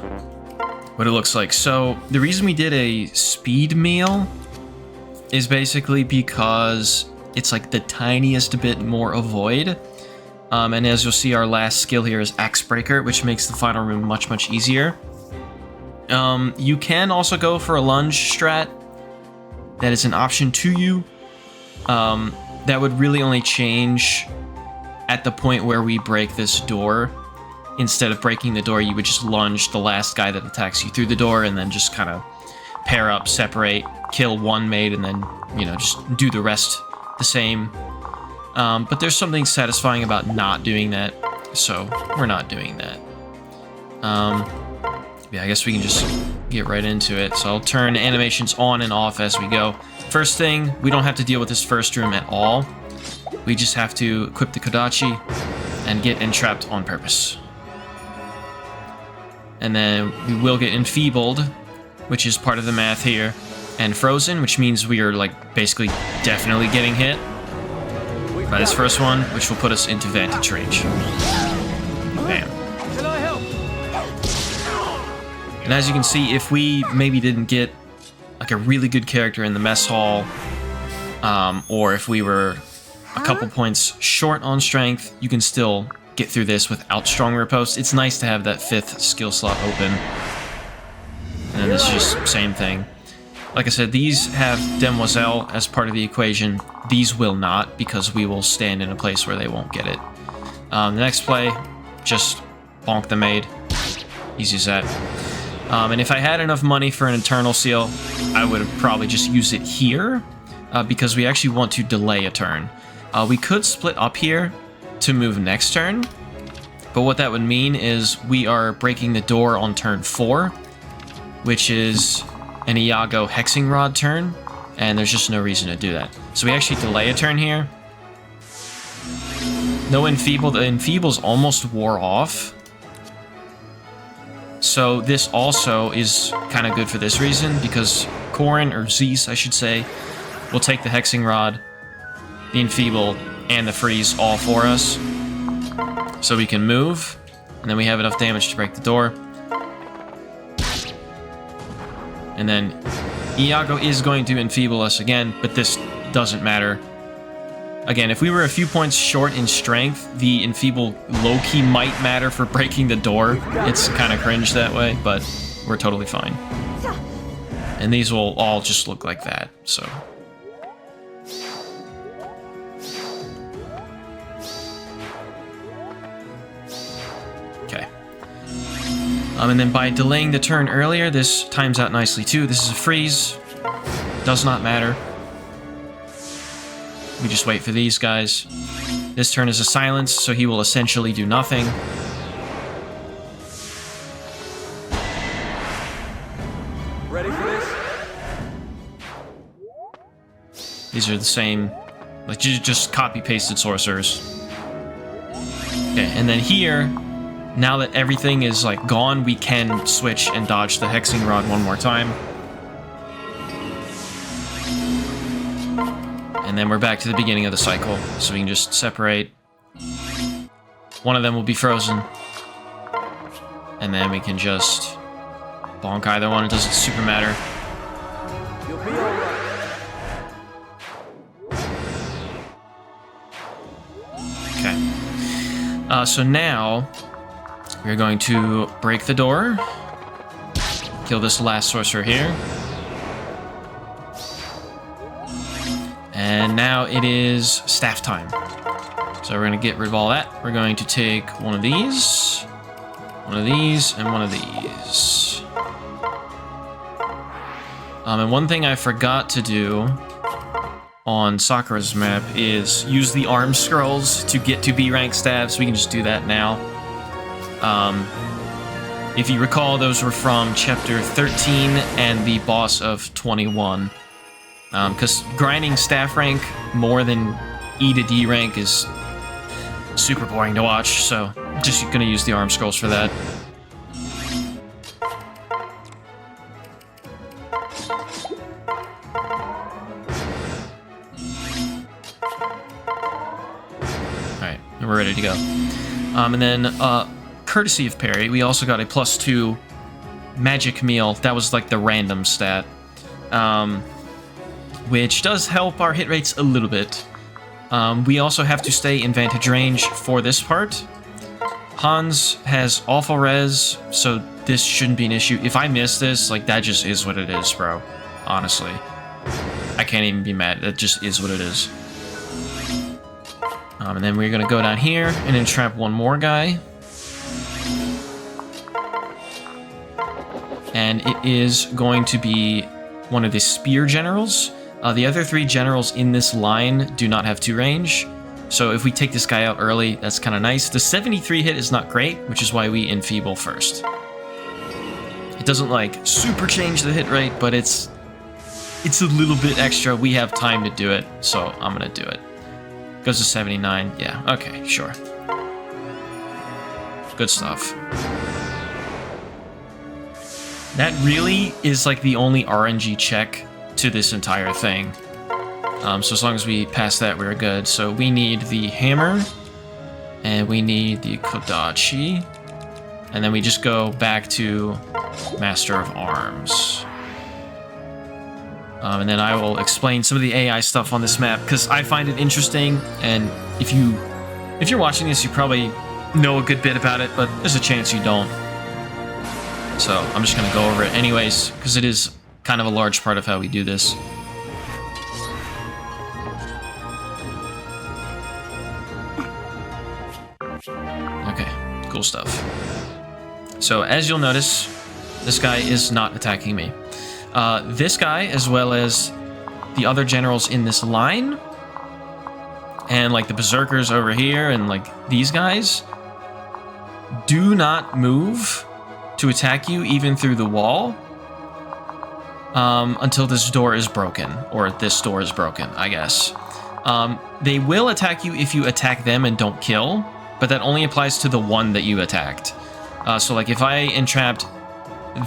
what it looks like. So the reason we did a speed meal is basically because it's like the tiniest bit more avoid. And as you'll see, our last skill here is Axe Breaker, which makes the final room much, much easier. You can also go for a lunge strat. That is an option to you. That would really only change at the point where we break this door. Instead of breaking the door, you would just lunge the last guy that attacks you through the door and then just kind of pair up, separate, kill one mate, and then, you know, just do the rest the same. But there's something satisfying about not doing that, so we're not doing that. Yeah, I guess we can just get right into it. So I'll turn animations on and off as we go. First thing, we don't have to deal with this first room at all. We just have to equip the Kodachi and get entrapped on purpose. And then we will get enfeebled, which is part of the math here, and frozen, which means we are, like, basically definitely getting hit by this first one, which will put us into vantage range. Bam. Can I help? And as you can see, if we maybe didn't get like a really good character in the mess hall, or if we were a couple points short on strength, you can still get through this without strong riposte. It's nice to have that 5th skill slot open. And then this is just same thing. Like I said, these have Demoiselle as part of the equation. These will not, because we will stand in a place where they won't get it. The next play, just bonk the maid. Easy as that. And if I had enough money for an Eternal Seal, I would have probably just used it here, because we actually want to delay a turn. We could split up here to move next turn, but what that would mean is we are breaking the door on turn 4, which is an Iago Hexing Rod turn, and there's just no reason to do that. So we actually delay a turn here. No Enfeeble. The Enfeebles almost wore off. So this also is kind of good for this reason, because Korin, or Zeus, I should say, will take the Hexing Rod, the Enfeeble, and the Freeze all for us. So we can move, and then we have enough damage to break the door. And then Iago is going to enfeeble us again, but this doesn't matter. Again, if we were a few points short in strength, the enfeeble low-key might matter for breaking the door. It's kind of cringe that way, but we're totally fine. And these will all just look like that, so... Okay. And then by delaying the turn earlier, this times out nicely too. This is a freeze. Does not matter. We just wait for these guys. This turn is a silence, so he will essentially do nothing. Ready for this? These are the same, like, just copy-pasted sorcerers. Okay, and then here, now that everything is, like, gone, we can switch and dodge the Hexing Rod one more time. And then we're back to the beginning of the cycle, so we can just separate. One of them will be frozen. And then we can just bonk either one, it doesn't super matter. You'll be alright. Okay. So now, we're going to break the door. Kill this last sorcerer here. And now it is staff time. So we're going to get rid of all that. We're going to take one of these, and one of these. And one thing I forgot to do on Sakura's map is use the arm scrolls to get to B rank staffs. We can just do that now. If you recall, those were from chapter 13 and the boss of 21. Because grinding staff rank more than E to D rank is super boring to watch, so just gonna use the arm scrolls for that. and we're ready to go. And then, courtesy of parry, we also got a +2 magic meal. That was like the random stat, which does help our hit rates a little bit. We also have to stay in vantage range for this part. Hans has awful res, so this shouldn't be an issue. If I miss this, like, that just is what it is, bro. Honestly. I can't even be mad. That just is what it is. And then we're gonna go down here and entrap one more guy. And it is going to be one of the spear generals. The other 3 generals in this line do not have 2 range. So if we take this guy out early, that's kind of nice. The 73 hit is not great, which is why we enfeeble first. It doesn't, like, super change the hit rate, but it's a little bit extra. We have time to do it, so I'm gonna do it. Goes to 79. Yeah, okay, sure. Good stuff. That really is, like, the only RNG check to this entire thing. So as long as we pass that, we're good. So we need the hammer, and we need the kodachi, and then we just go back to Master of Arms. And then I will explain some of the AI stuff on this map, because I find it interesting, and if you're watching this, you probably know a good bit about it, but there's a chance you don't. So I'm just going to go over it anyways, because it is kind of a large part of how we do this. Okay, cool stuff. So as you'll notice, this guy is not attacking me. This guy, as well as the other generals in this line, and like the berserkers over here, and like these guys, do not move to attack you even through the wall until this door is broken, or this door is broken, I guess. They will attack you if you attack them and don't kill, but that only applies to the one that you attacked. So like if I entrapped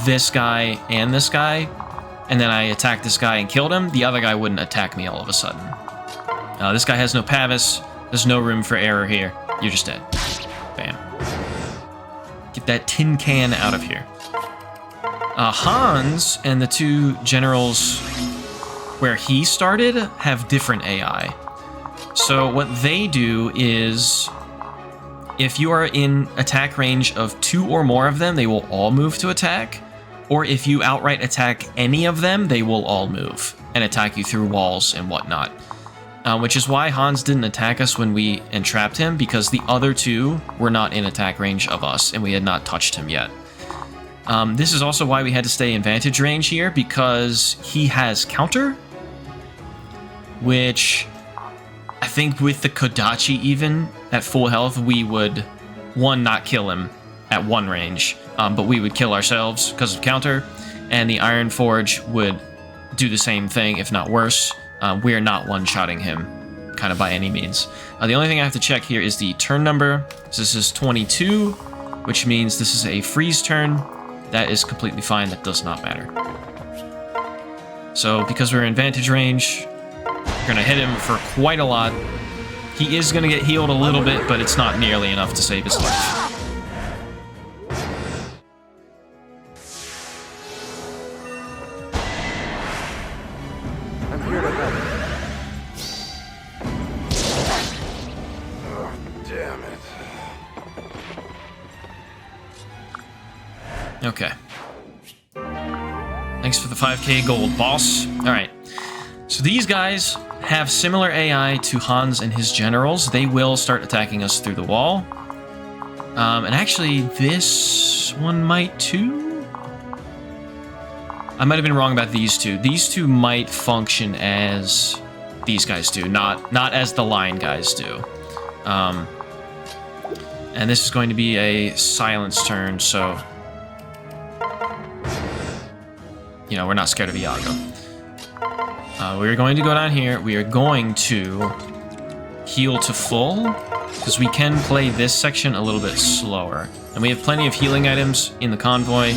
this guy and this guy, and then I attacked this guy and killed him, the other guy wouldn't attack me all of a sudden. This guy has no pavis. There's no room for error here. You're just dead. Bam. Get that tin can out of here. Hans and the 2 generals where he started have different AI. So what they do is, if you are in attack range of 2 or more of them, they will all move to attack. Or if you outright attack any of them, they will all move and attack you through walls and whatnot. Which is why Hans didn't attack us when we entrapped him, because the other 2 were not in attack range of us, and we had not touched him yet. This is also why we had to stay in vantage range here, because he has counter, which I think with the Kodachi even, at full health, we would, 1, not kill him at 1 range, but we would kill ourselves because of counter, and the Iron Forge would do the same thing, if not worse. We are not one-shotting him, kind of by any means. The only thing I have to check here is the turn number. So this is 22, which means this is a freeze turn. That is completely fine. That does not matter. So because we're in vantage range, we're going to hit him for quite a lot. He is going to get healed a little bit, but it's not nearly enough to save his life. I'm here to help. Damn it. Okay. Thanks for the 5k gold, boss. Alright. So these guys have similar AI to Hans and his generals. They will start attacking us through the wall. And actually, this one might too? I might have been wrong about these 2. These 2 might function as these guys do, not as the line guys do. And this is going to be a silence turn, so... you know, we're not scared of Iago. We're going to go down here. We are going to heal to full, because we can play this section a little bit slower. And we have plenty of healing items in the convoy,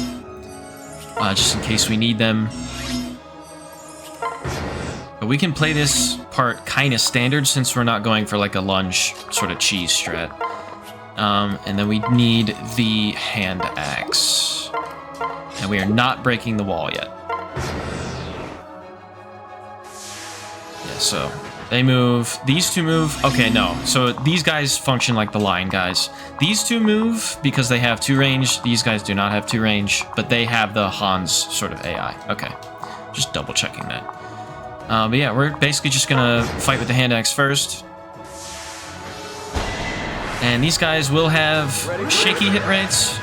just in case we need them. But we can play this part kind of standard since we're not going for like a lunge sort of cheese strat. And then we need the hand axe. And we are not breaking the wall yet. Yeah, so they move. These two move. Okay, no. So these guys function like the line guys. These two move because they have 2 range. These guys do not have 2 range, but they have the Hans sort of AI. Okay, just double checking that. But yeah, we're basically just gonna fight with the hand axe first. And these guys will have shaky hit rates,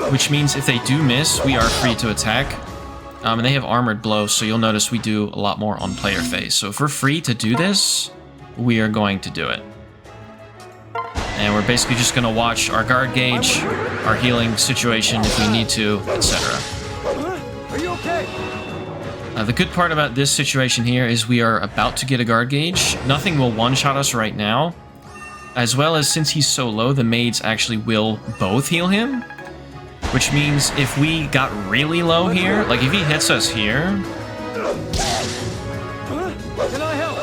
which means if they do miss, we are free to attack. And they have armored blow, so you'll notice we do a lot more on player phase. So if we're free to do this, we are going to do it. And we're basically just gonna watch our guard gauge, our healing situation if we need to, etc. Are you okay? The good part about this situation here is we are about to get a guard gauge. Nothing will one-shot us right now. As well as since he's so low, the maids actually will both heal him. Which means if we got really low here, like if he hits us here... Can I help?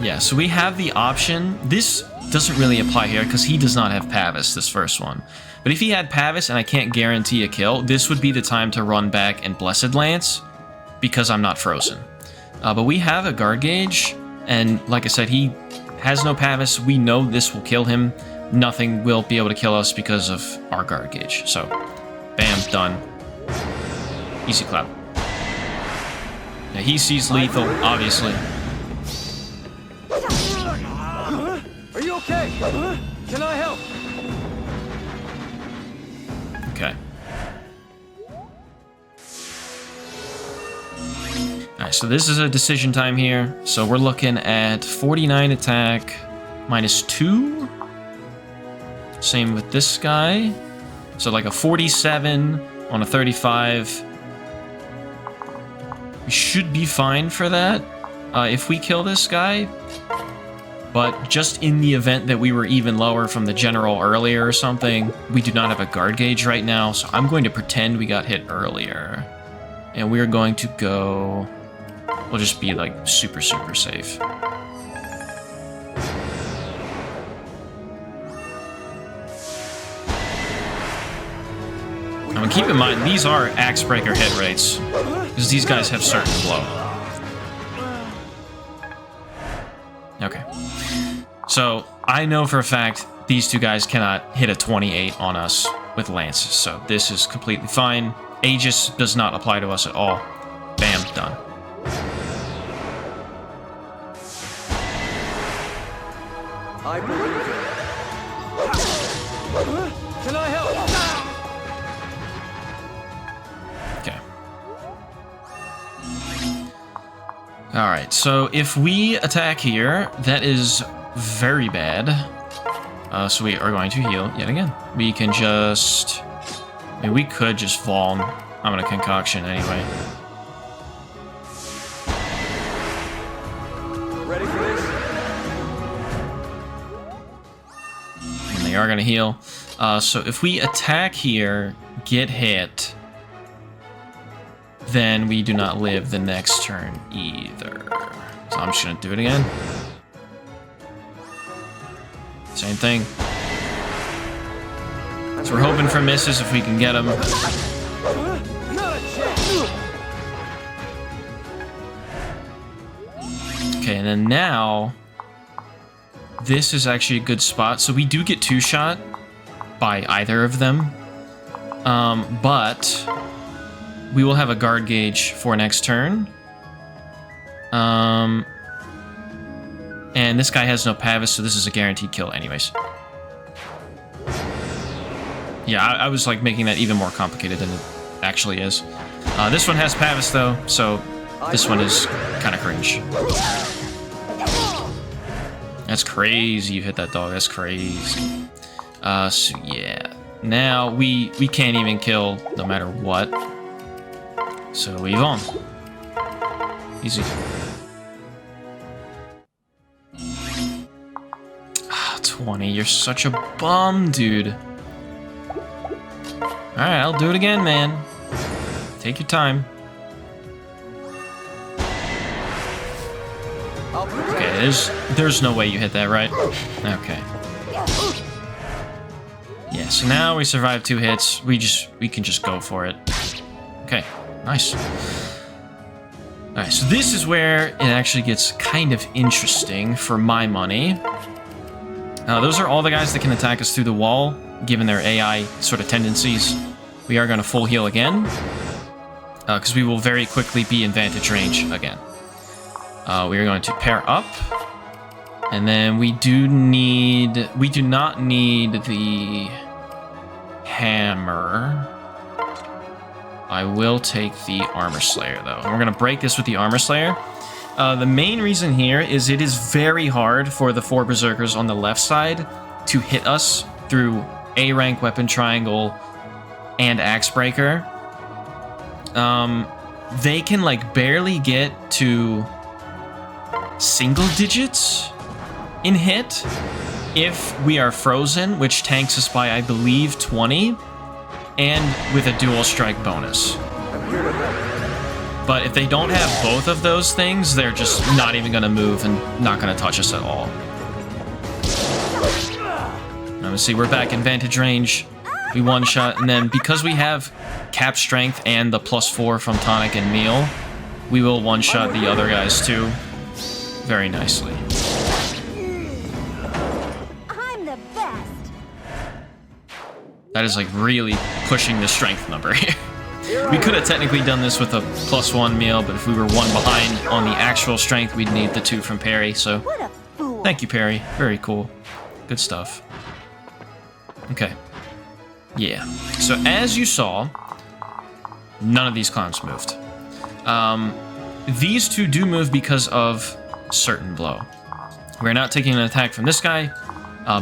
Yeah, so we have the option. This doesn't really apply here because he does not have Pavis, this first one. But if he had Pavis and I can't guarantee a kill, this would be the time to run back and Blessed Lance because I'm not frozen. But we have a guard gauge, and like I said, he has no Pavis. We know this will kill him. Nothing will be able to kill us because of our guard gauge. So, bam, done. Easy clap. Now he sees lethal, obviously. Are you okay? Can I help? Okay. Alright, so this is a decision time here. So we're looking at 49 attack minus 2. Same with this guy. So like a 47 on a 35. We should be fine for that if we kill this guy. But just in the event that we were even lower from the general earlier or something, we do not have a guard gauge right now, so I'm going to pretend we got hit earlier. And we're going to go... We'll just be like super, super safe. I mean, keep in mind, these are Axe Breaker hit rates, because these guys have certain blow. Okay. So, I know for a fact these two guys cannot hit a 28 on us with lances, so this is completely fine. Aegis does not apply to us at all. Bam, done. I believe it. Can I help? Okay. Alright, so if we attack here, that is very bad. So we are going to heal yet again. We can just... I mean, we could just Vuln. I'm gonna Concoction anyway. Ready for this? And they are gonna heal. So if we attack here, get hit, then we do not live the next turn either. So I'm just gonna do it again. Same thing. So we're hoping for misses if we can get them. Not a chance. Okay, and then now, this is actually a good spot. So we do get 2-shot by either of them. But we will have a guard gauge for next turn. And this guy has no Pavis, so this is a guaranteed kill anyways. Yeah, I was like making that even more complicated than it actually is. This one has Pavis though, so this one is kind of cringe. That's crazy you hit that dog, that's crazy. So yeah, now we can't even kill no matter what. So we Yvonne. Easy. 20, you're such a bum, dude. Alright, I'll do it again, man. Take your time. Okay, there's no way you hit that, right? Okay. Yeah, so now we survive 2 hits. We can just go for it. Okay, nice. Alright, so this is where it actually gets kind of interesting for my money. Those are all the guys that can attack us through the wall, given their AI sort of tendencies. We are going to full heal again, because we will very quickly be in vantage range again. We are going to pair up, and then we do not need the hammer. I will take the Armor Slayer, though. And we're going to break this with the Armor Slayer. The main reason here is it is very hard for the 4 Berserkers on the left side to hit us through A-rank Weapon Triangle and Axe Breaker. They can, like, barely get to single digits in hit if we are frozen, which tanks us by, I believe, 20. And with a dual strike bonus. But if they don't have both of those things, they're just not even going to move and not going to touch us at all. Now, let's see, we're back in vantage range. We one-shot, and then because we have cap strength and the +4 from tonic and meal, we will one-shot the other guys too. Very nicely. That is like really pushing the strength number here. We could have technically done this with a +1 meal, but if we were 1 behind on the actual strength, we'd need the 2 from Perry, so... Thank you, Perry. Very cool. Good stuff. Okay. Yeah. So as you saw, none of these clowns moved. These 2 do move because of Certain Blow. We're not taking an attack from this guy.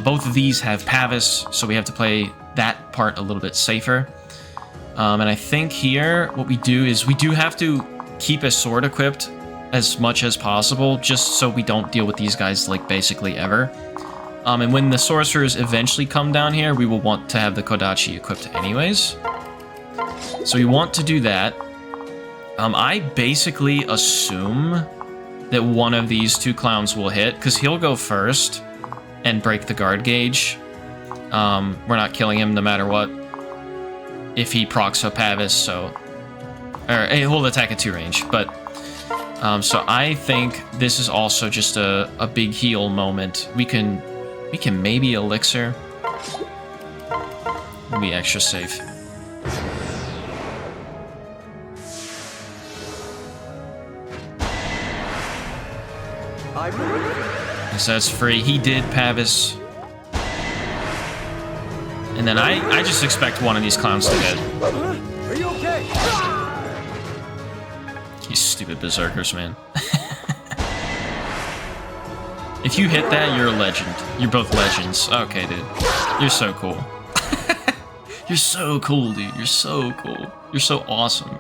Both of these have Pavis, so we have to play that part a little bit safer. And I think here what we do is we do have to keep a sword equipped as much as possible, just so we don't deal with these guys like basically ever. And when the sorcerers eventually come down here, we will want to have the Kodachi equipped anyways. So we want to do that. I basically assume that one of these 2 clowns will hit, because he'll go first and break the guard gauge. We're not killing him no matter what. If he procs a Pavis, so... Or, he'll attack at 2 range, but... so I think this is also just a big heal moment. We can maybe Elixir. We'll be extra safe. So that's free. He did Pavis. And then I just expect one of these clowns to hit. Are you okay? You stupid berserkers, man. If you hit that, you're a legend. You're both legends. Okay, dude. You're so cool. You're so cool, dude. You're so cool. You're so awesome.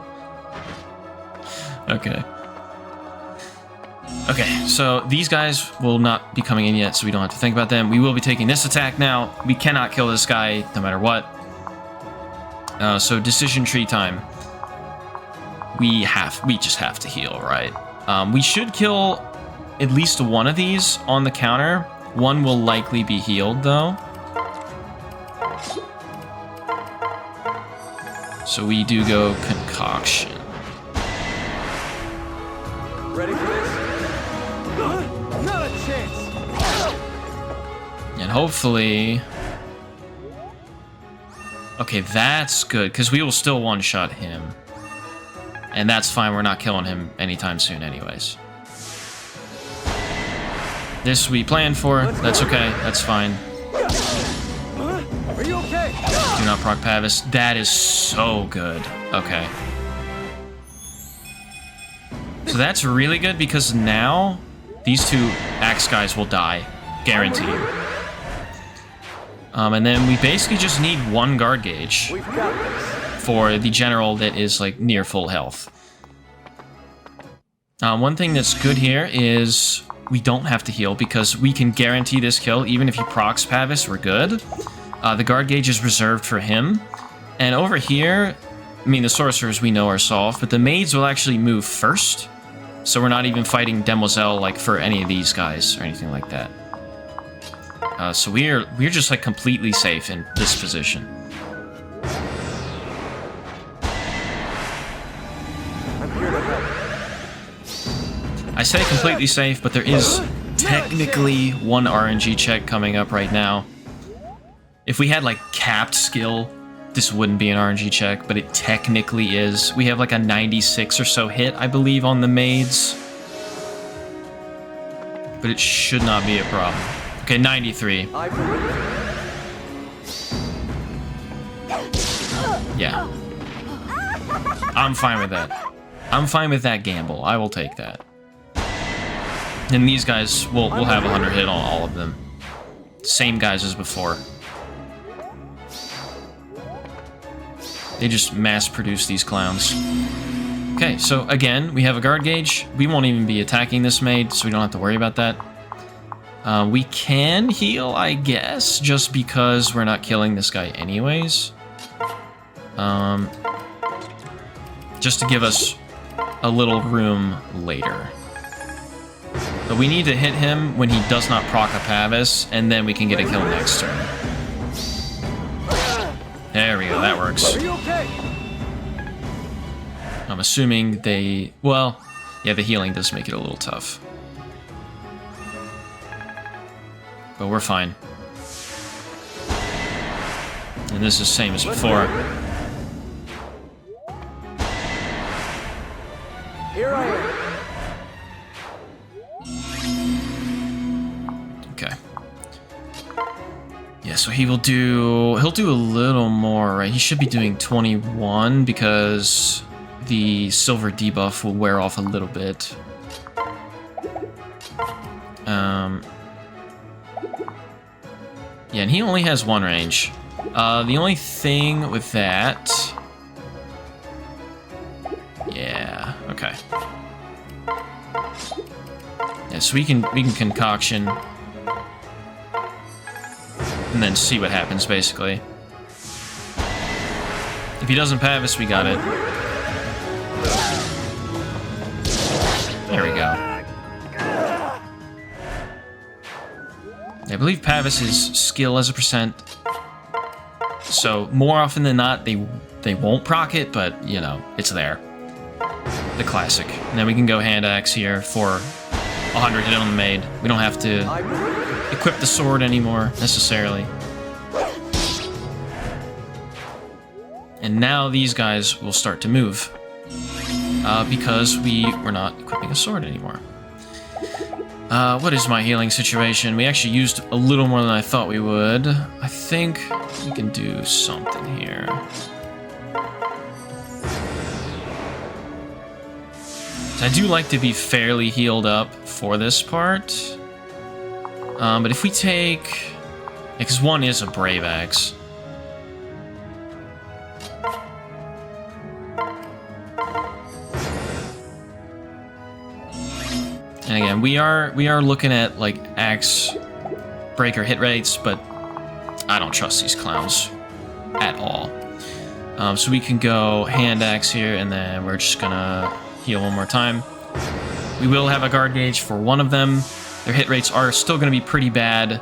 Okay. Okay, so these guys will not be coming in yet, so we don't have to think about them. We will be taking this attack now. We cannot kill this guy no matter what. So decision tree time. We just have to heal, right? We should kill at least one of these on the counter. One will likely be healed, though. So we do go concoction. Ready for this? Not a chance. And hopefully... Okay, that's good, because we will still one-shot him. And that's fine, we're not killing him anytime soon anyways. This we planned for, that's okay, that's fine. Are you okay? Do not proc Pavis. That is so good. Okay. So that's really good because now these 2 axe guys will die. Guaranteed. And then we basically just need 1 guard gauge for the general that is like near full health. One thing that's good here is we don't have to heal because we can guarantee this kill. Even if he procs Pavis, we're good. The guard gauge is reserved for him. And over here, I mean, the sorcerers we know are solved, but the maids will actually move first. So we're not even fighting Demoiselle like for any of these guys or anything like that. So we're just like completely safe in this position. I'm here to help. I say completely safe, but there is technically one RNG check coming up right now. If we had like capped skill, this wouldn't be an RNG check, but it technically is. We have like a 96 or so hit, I believe, on the maids. But it should not be a problem. Okay, 93. I believe. Yeah. I'm fine with that. I'm fine with that gamble. I will take that. And these guys, we'll have 100 hit on all of them. Same guys as before. They just mass-produce these clowns. Okay, so again, we have a guard gauge. We won't even be attacking this maid, so we don't have to worry about that. We can heal, I guess, just because we're not killing this guy anyways. Just to give us a little room later. But we need to hit him when he does not proc a Pavis, and then we can get a kill next turn. There we go, that works. Are you okay? I'm assuming they... Well, yeah, the healing does make it a little tough. But we're fine. And this is same as before. Here I am. Okay. Yeah, so he'll do a little more, right? He should be doing 21 because the silver debuff will wear off a little bit. Yeah, and he only has one range. The only thing with that... Yeah, okay. Yeah, so we can concoction and then see what happens, basically. If he doesn't Pavis, we got it. There we go. I believe Pavis's skill as a percent. So more often than not, they won't proc it, but you know, it's there. The classic. And then we can go hand axe here for 100 hit on the maid. We don't have to equip the sword anymore, necessarily. And now these guys will start to move. Because we're not equipping a sword anymore. What is my healing situation? We actually used a little more than I thought we would. I think we can do something here. So I do like to be fairly healed up for this part. But if we take... Because one is a Brave Axe. And again, we are looking at like axe breaker hit rates, but I don't trust these clowns at all. So we can go hand axe here, and then we're just gonna heal one more time. We will have a guard gauge for one of them. Their hit rates are still gonna be pretty bad,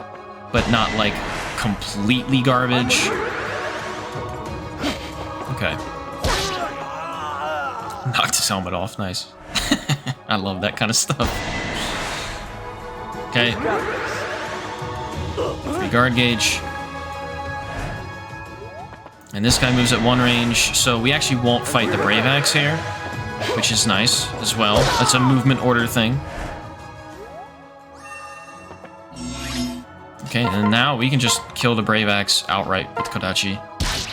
but not like completely garbage. Okay. Knocked his helmet off, nice. I love that kind of stuff. Okay. Free guard gauge. And this guy moves at one range, so we actually won't fight the Brave Axe here, which is nice as well. That's a movement order thing. Okay, and now we can just kill the Brave Axe outright with Kodachi.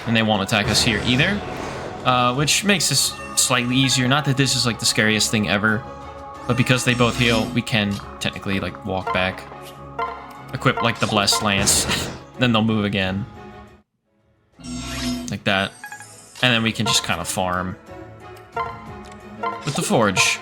And they won't attack us here either, which makes this slightly easier. Not that this is like the scariest thing ever, but because they both heal, we can technically like walk back, equip like the Blessed Lance, then they'll move again. Like that. And then we can just kind of farm with the Forge.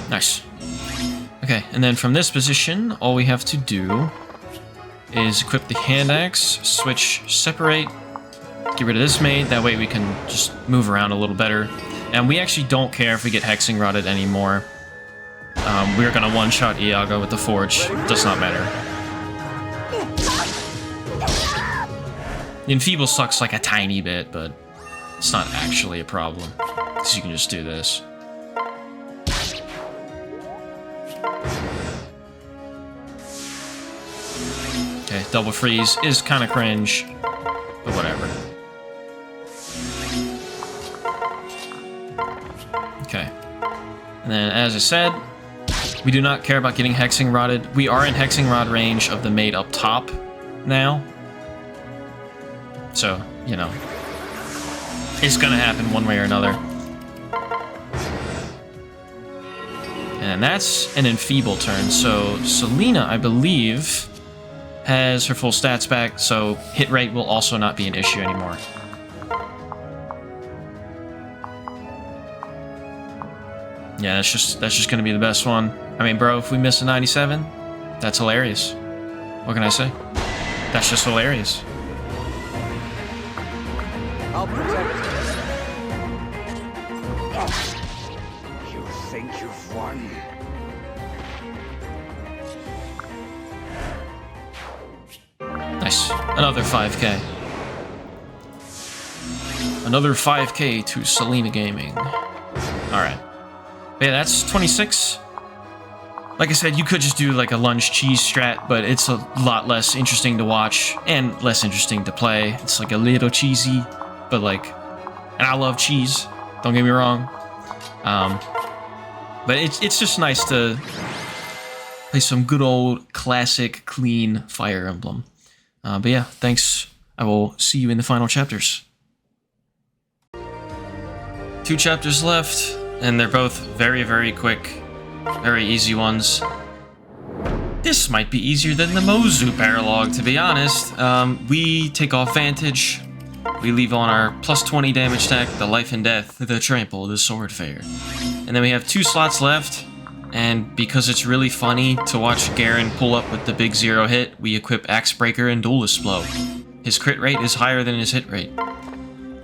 Nice. Okay, and then from this position, all we have to do is equip the hand axe, switch separate, get rid of this mate, that way we can just move around a little better. And we actually don't care if we get hexing rotted anymore. We're gonna one-shot Iago with the forge, does not matter. The enfeeble sucks like a tiny bit, but it's not actually a problem, because you can just do this. Okay, double freeze is kind of cringe, but whatever. Okay. And then, as I said, we do not care about getting hexing rotted. We are in hexing rod range of the mate up top now. So, you know, it's gonna happen one way or another. And that's an enfeeble turn, so Selena, I believe, has her full stats back, so hit rate will also not be an issue anymore. Yeah, that's just gonna be the best one. I mean, bro, if we miss a 97, that's hilarious. What can I say? That's just hilarious. I'll protect you. You think you've won? Nice. Another 5K. Another 5K to Selena Gaming. Alright. Yeah, that's 26. Like I said, you could just do like a lunge cheese strat, but it's a lot less interesting to watch and less interesting to play. It's like a little cheesy, but like, and I love cheese, don't get me wrong. But it's just nice to play some good old classic clean Fire Emblem. But yeah, thanks. I will see you in the final chapters. 2 chapters left, and they're both very, very quick. Very easy ones. This might be easier than the Mozu Paralogue, to be honest. We take off Vantage. We leave on our plus 20 damage stack, the Life and Death, the Trample, the Sword Fair. And then we have 2 slots left, and because it's really funny to watch Garen pull up with the big 0 hit, we equip Axe Breaker and Duelist Blow. His crit rate is higher than his hit rate.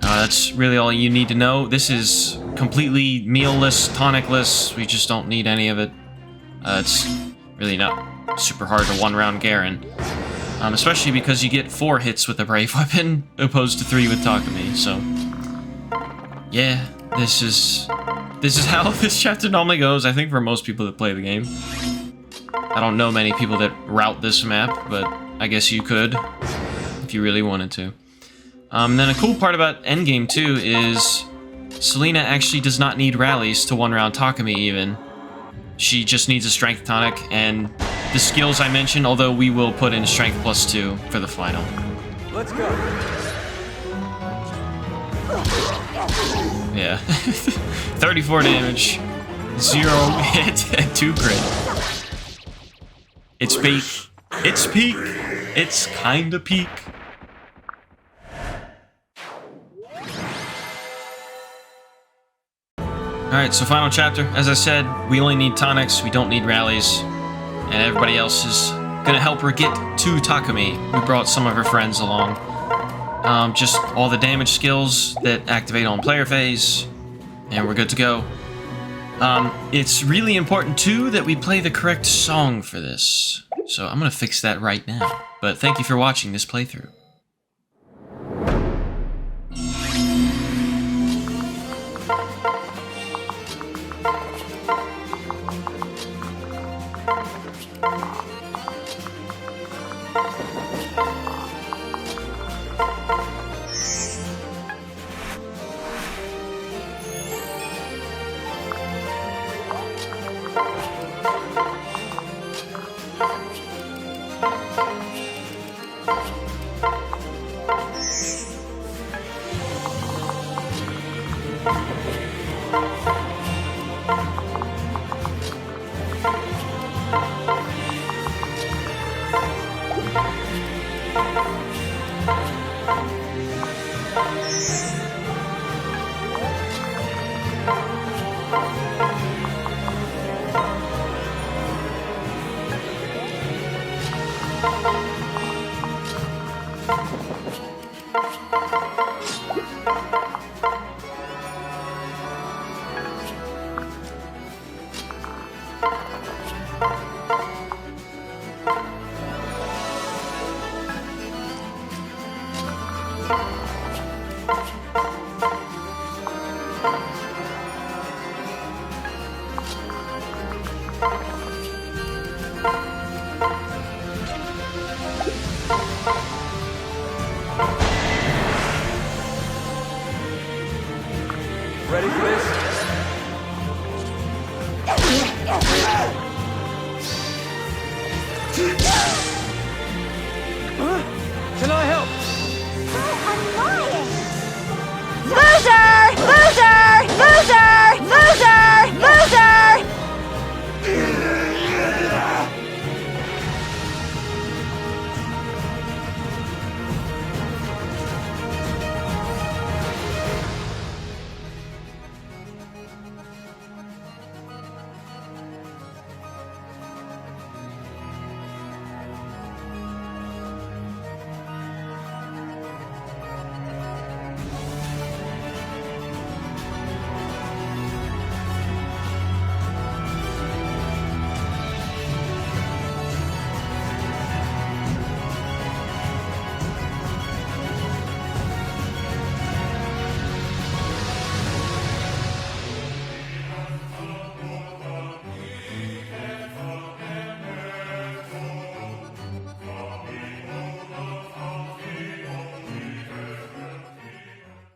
That's really all you need to know. This is completely meal-less, tonic-less. We just don't need any of it. It's really not super hard to one-round Garen. Especially because you get 4 hits with the Brave Weapon, opposed to 3 with Takumi, so... yeah, this is how this chapter normally goes, I think, for most people that play the game. I don't know many people that route this map, but I guess you could, if you really wanted to. Then a cool part about Endgame, too, is Selena actually does not need rallies to one-round Takumi, even. She just needs a Strength Tonic, and the skills I mentioned, although we will put in Strength plus 2 for the final. Let's go. Yeah. 34 damage, 0 hit, and 2 crit. It's peak. It's peak. It's kinda peak. Alright, so final chapter. As I said, we only need tonics, we don't need rallies, and everybody else is gonna help her get to Takumi. We brought some of her friends along. Just all the damage skills that activate on player phase, and we're good to go. It's really important, too, that we play the correct song for this. So I'm gonna fix that right now. But thank you for watching this playthrough.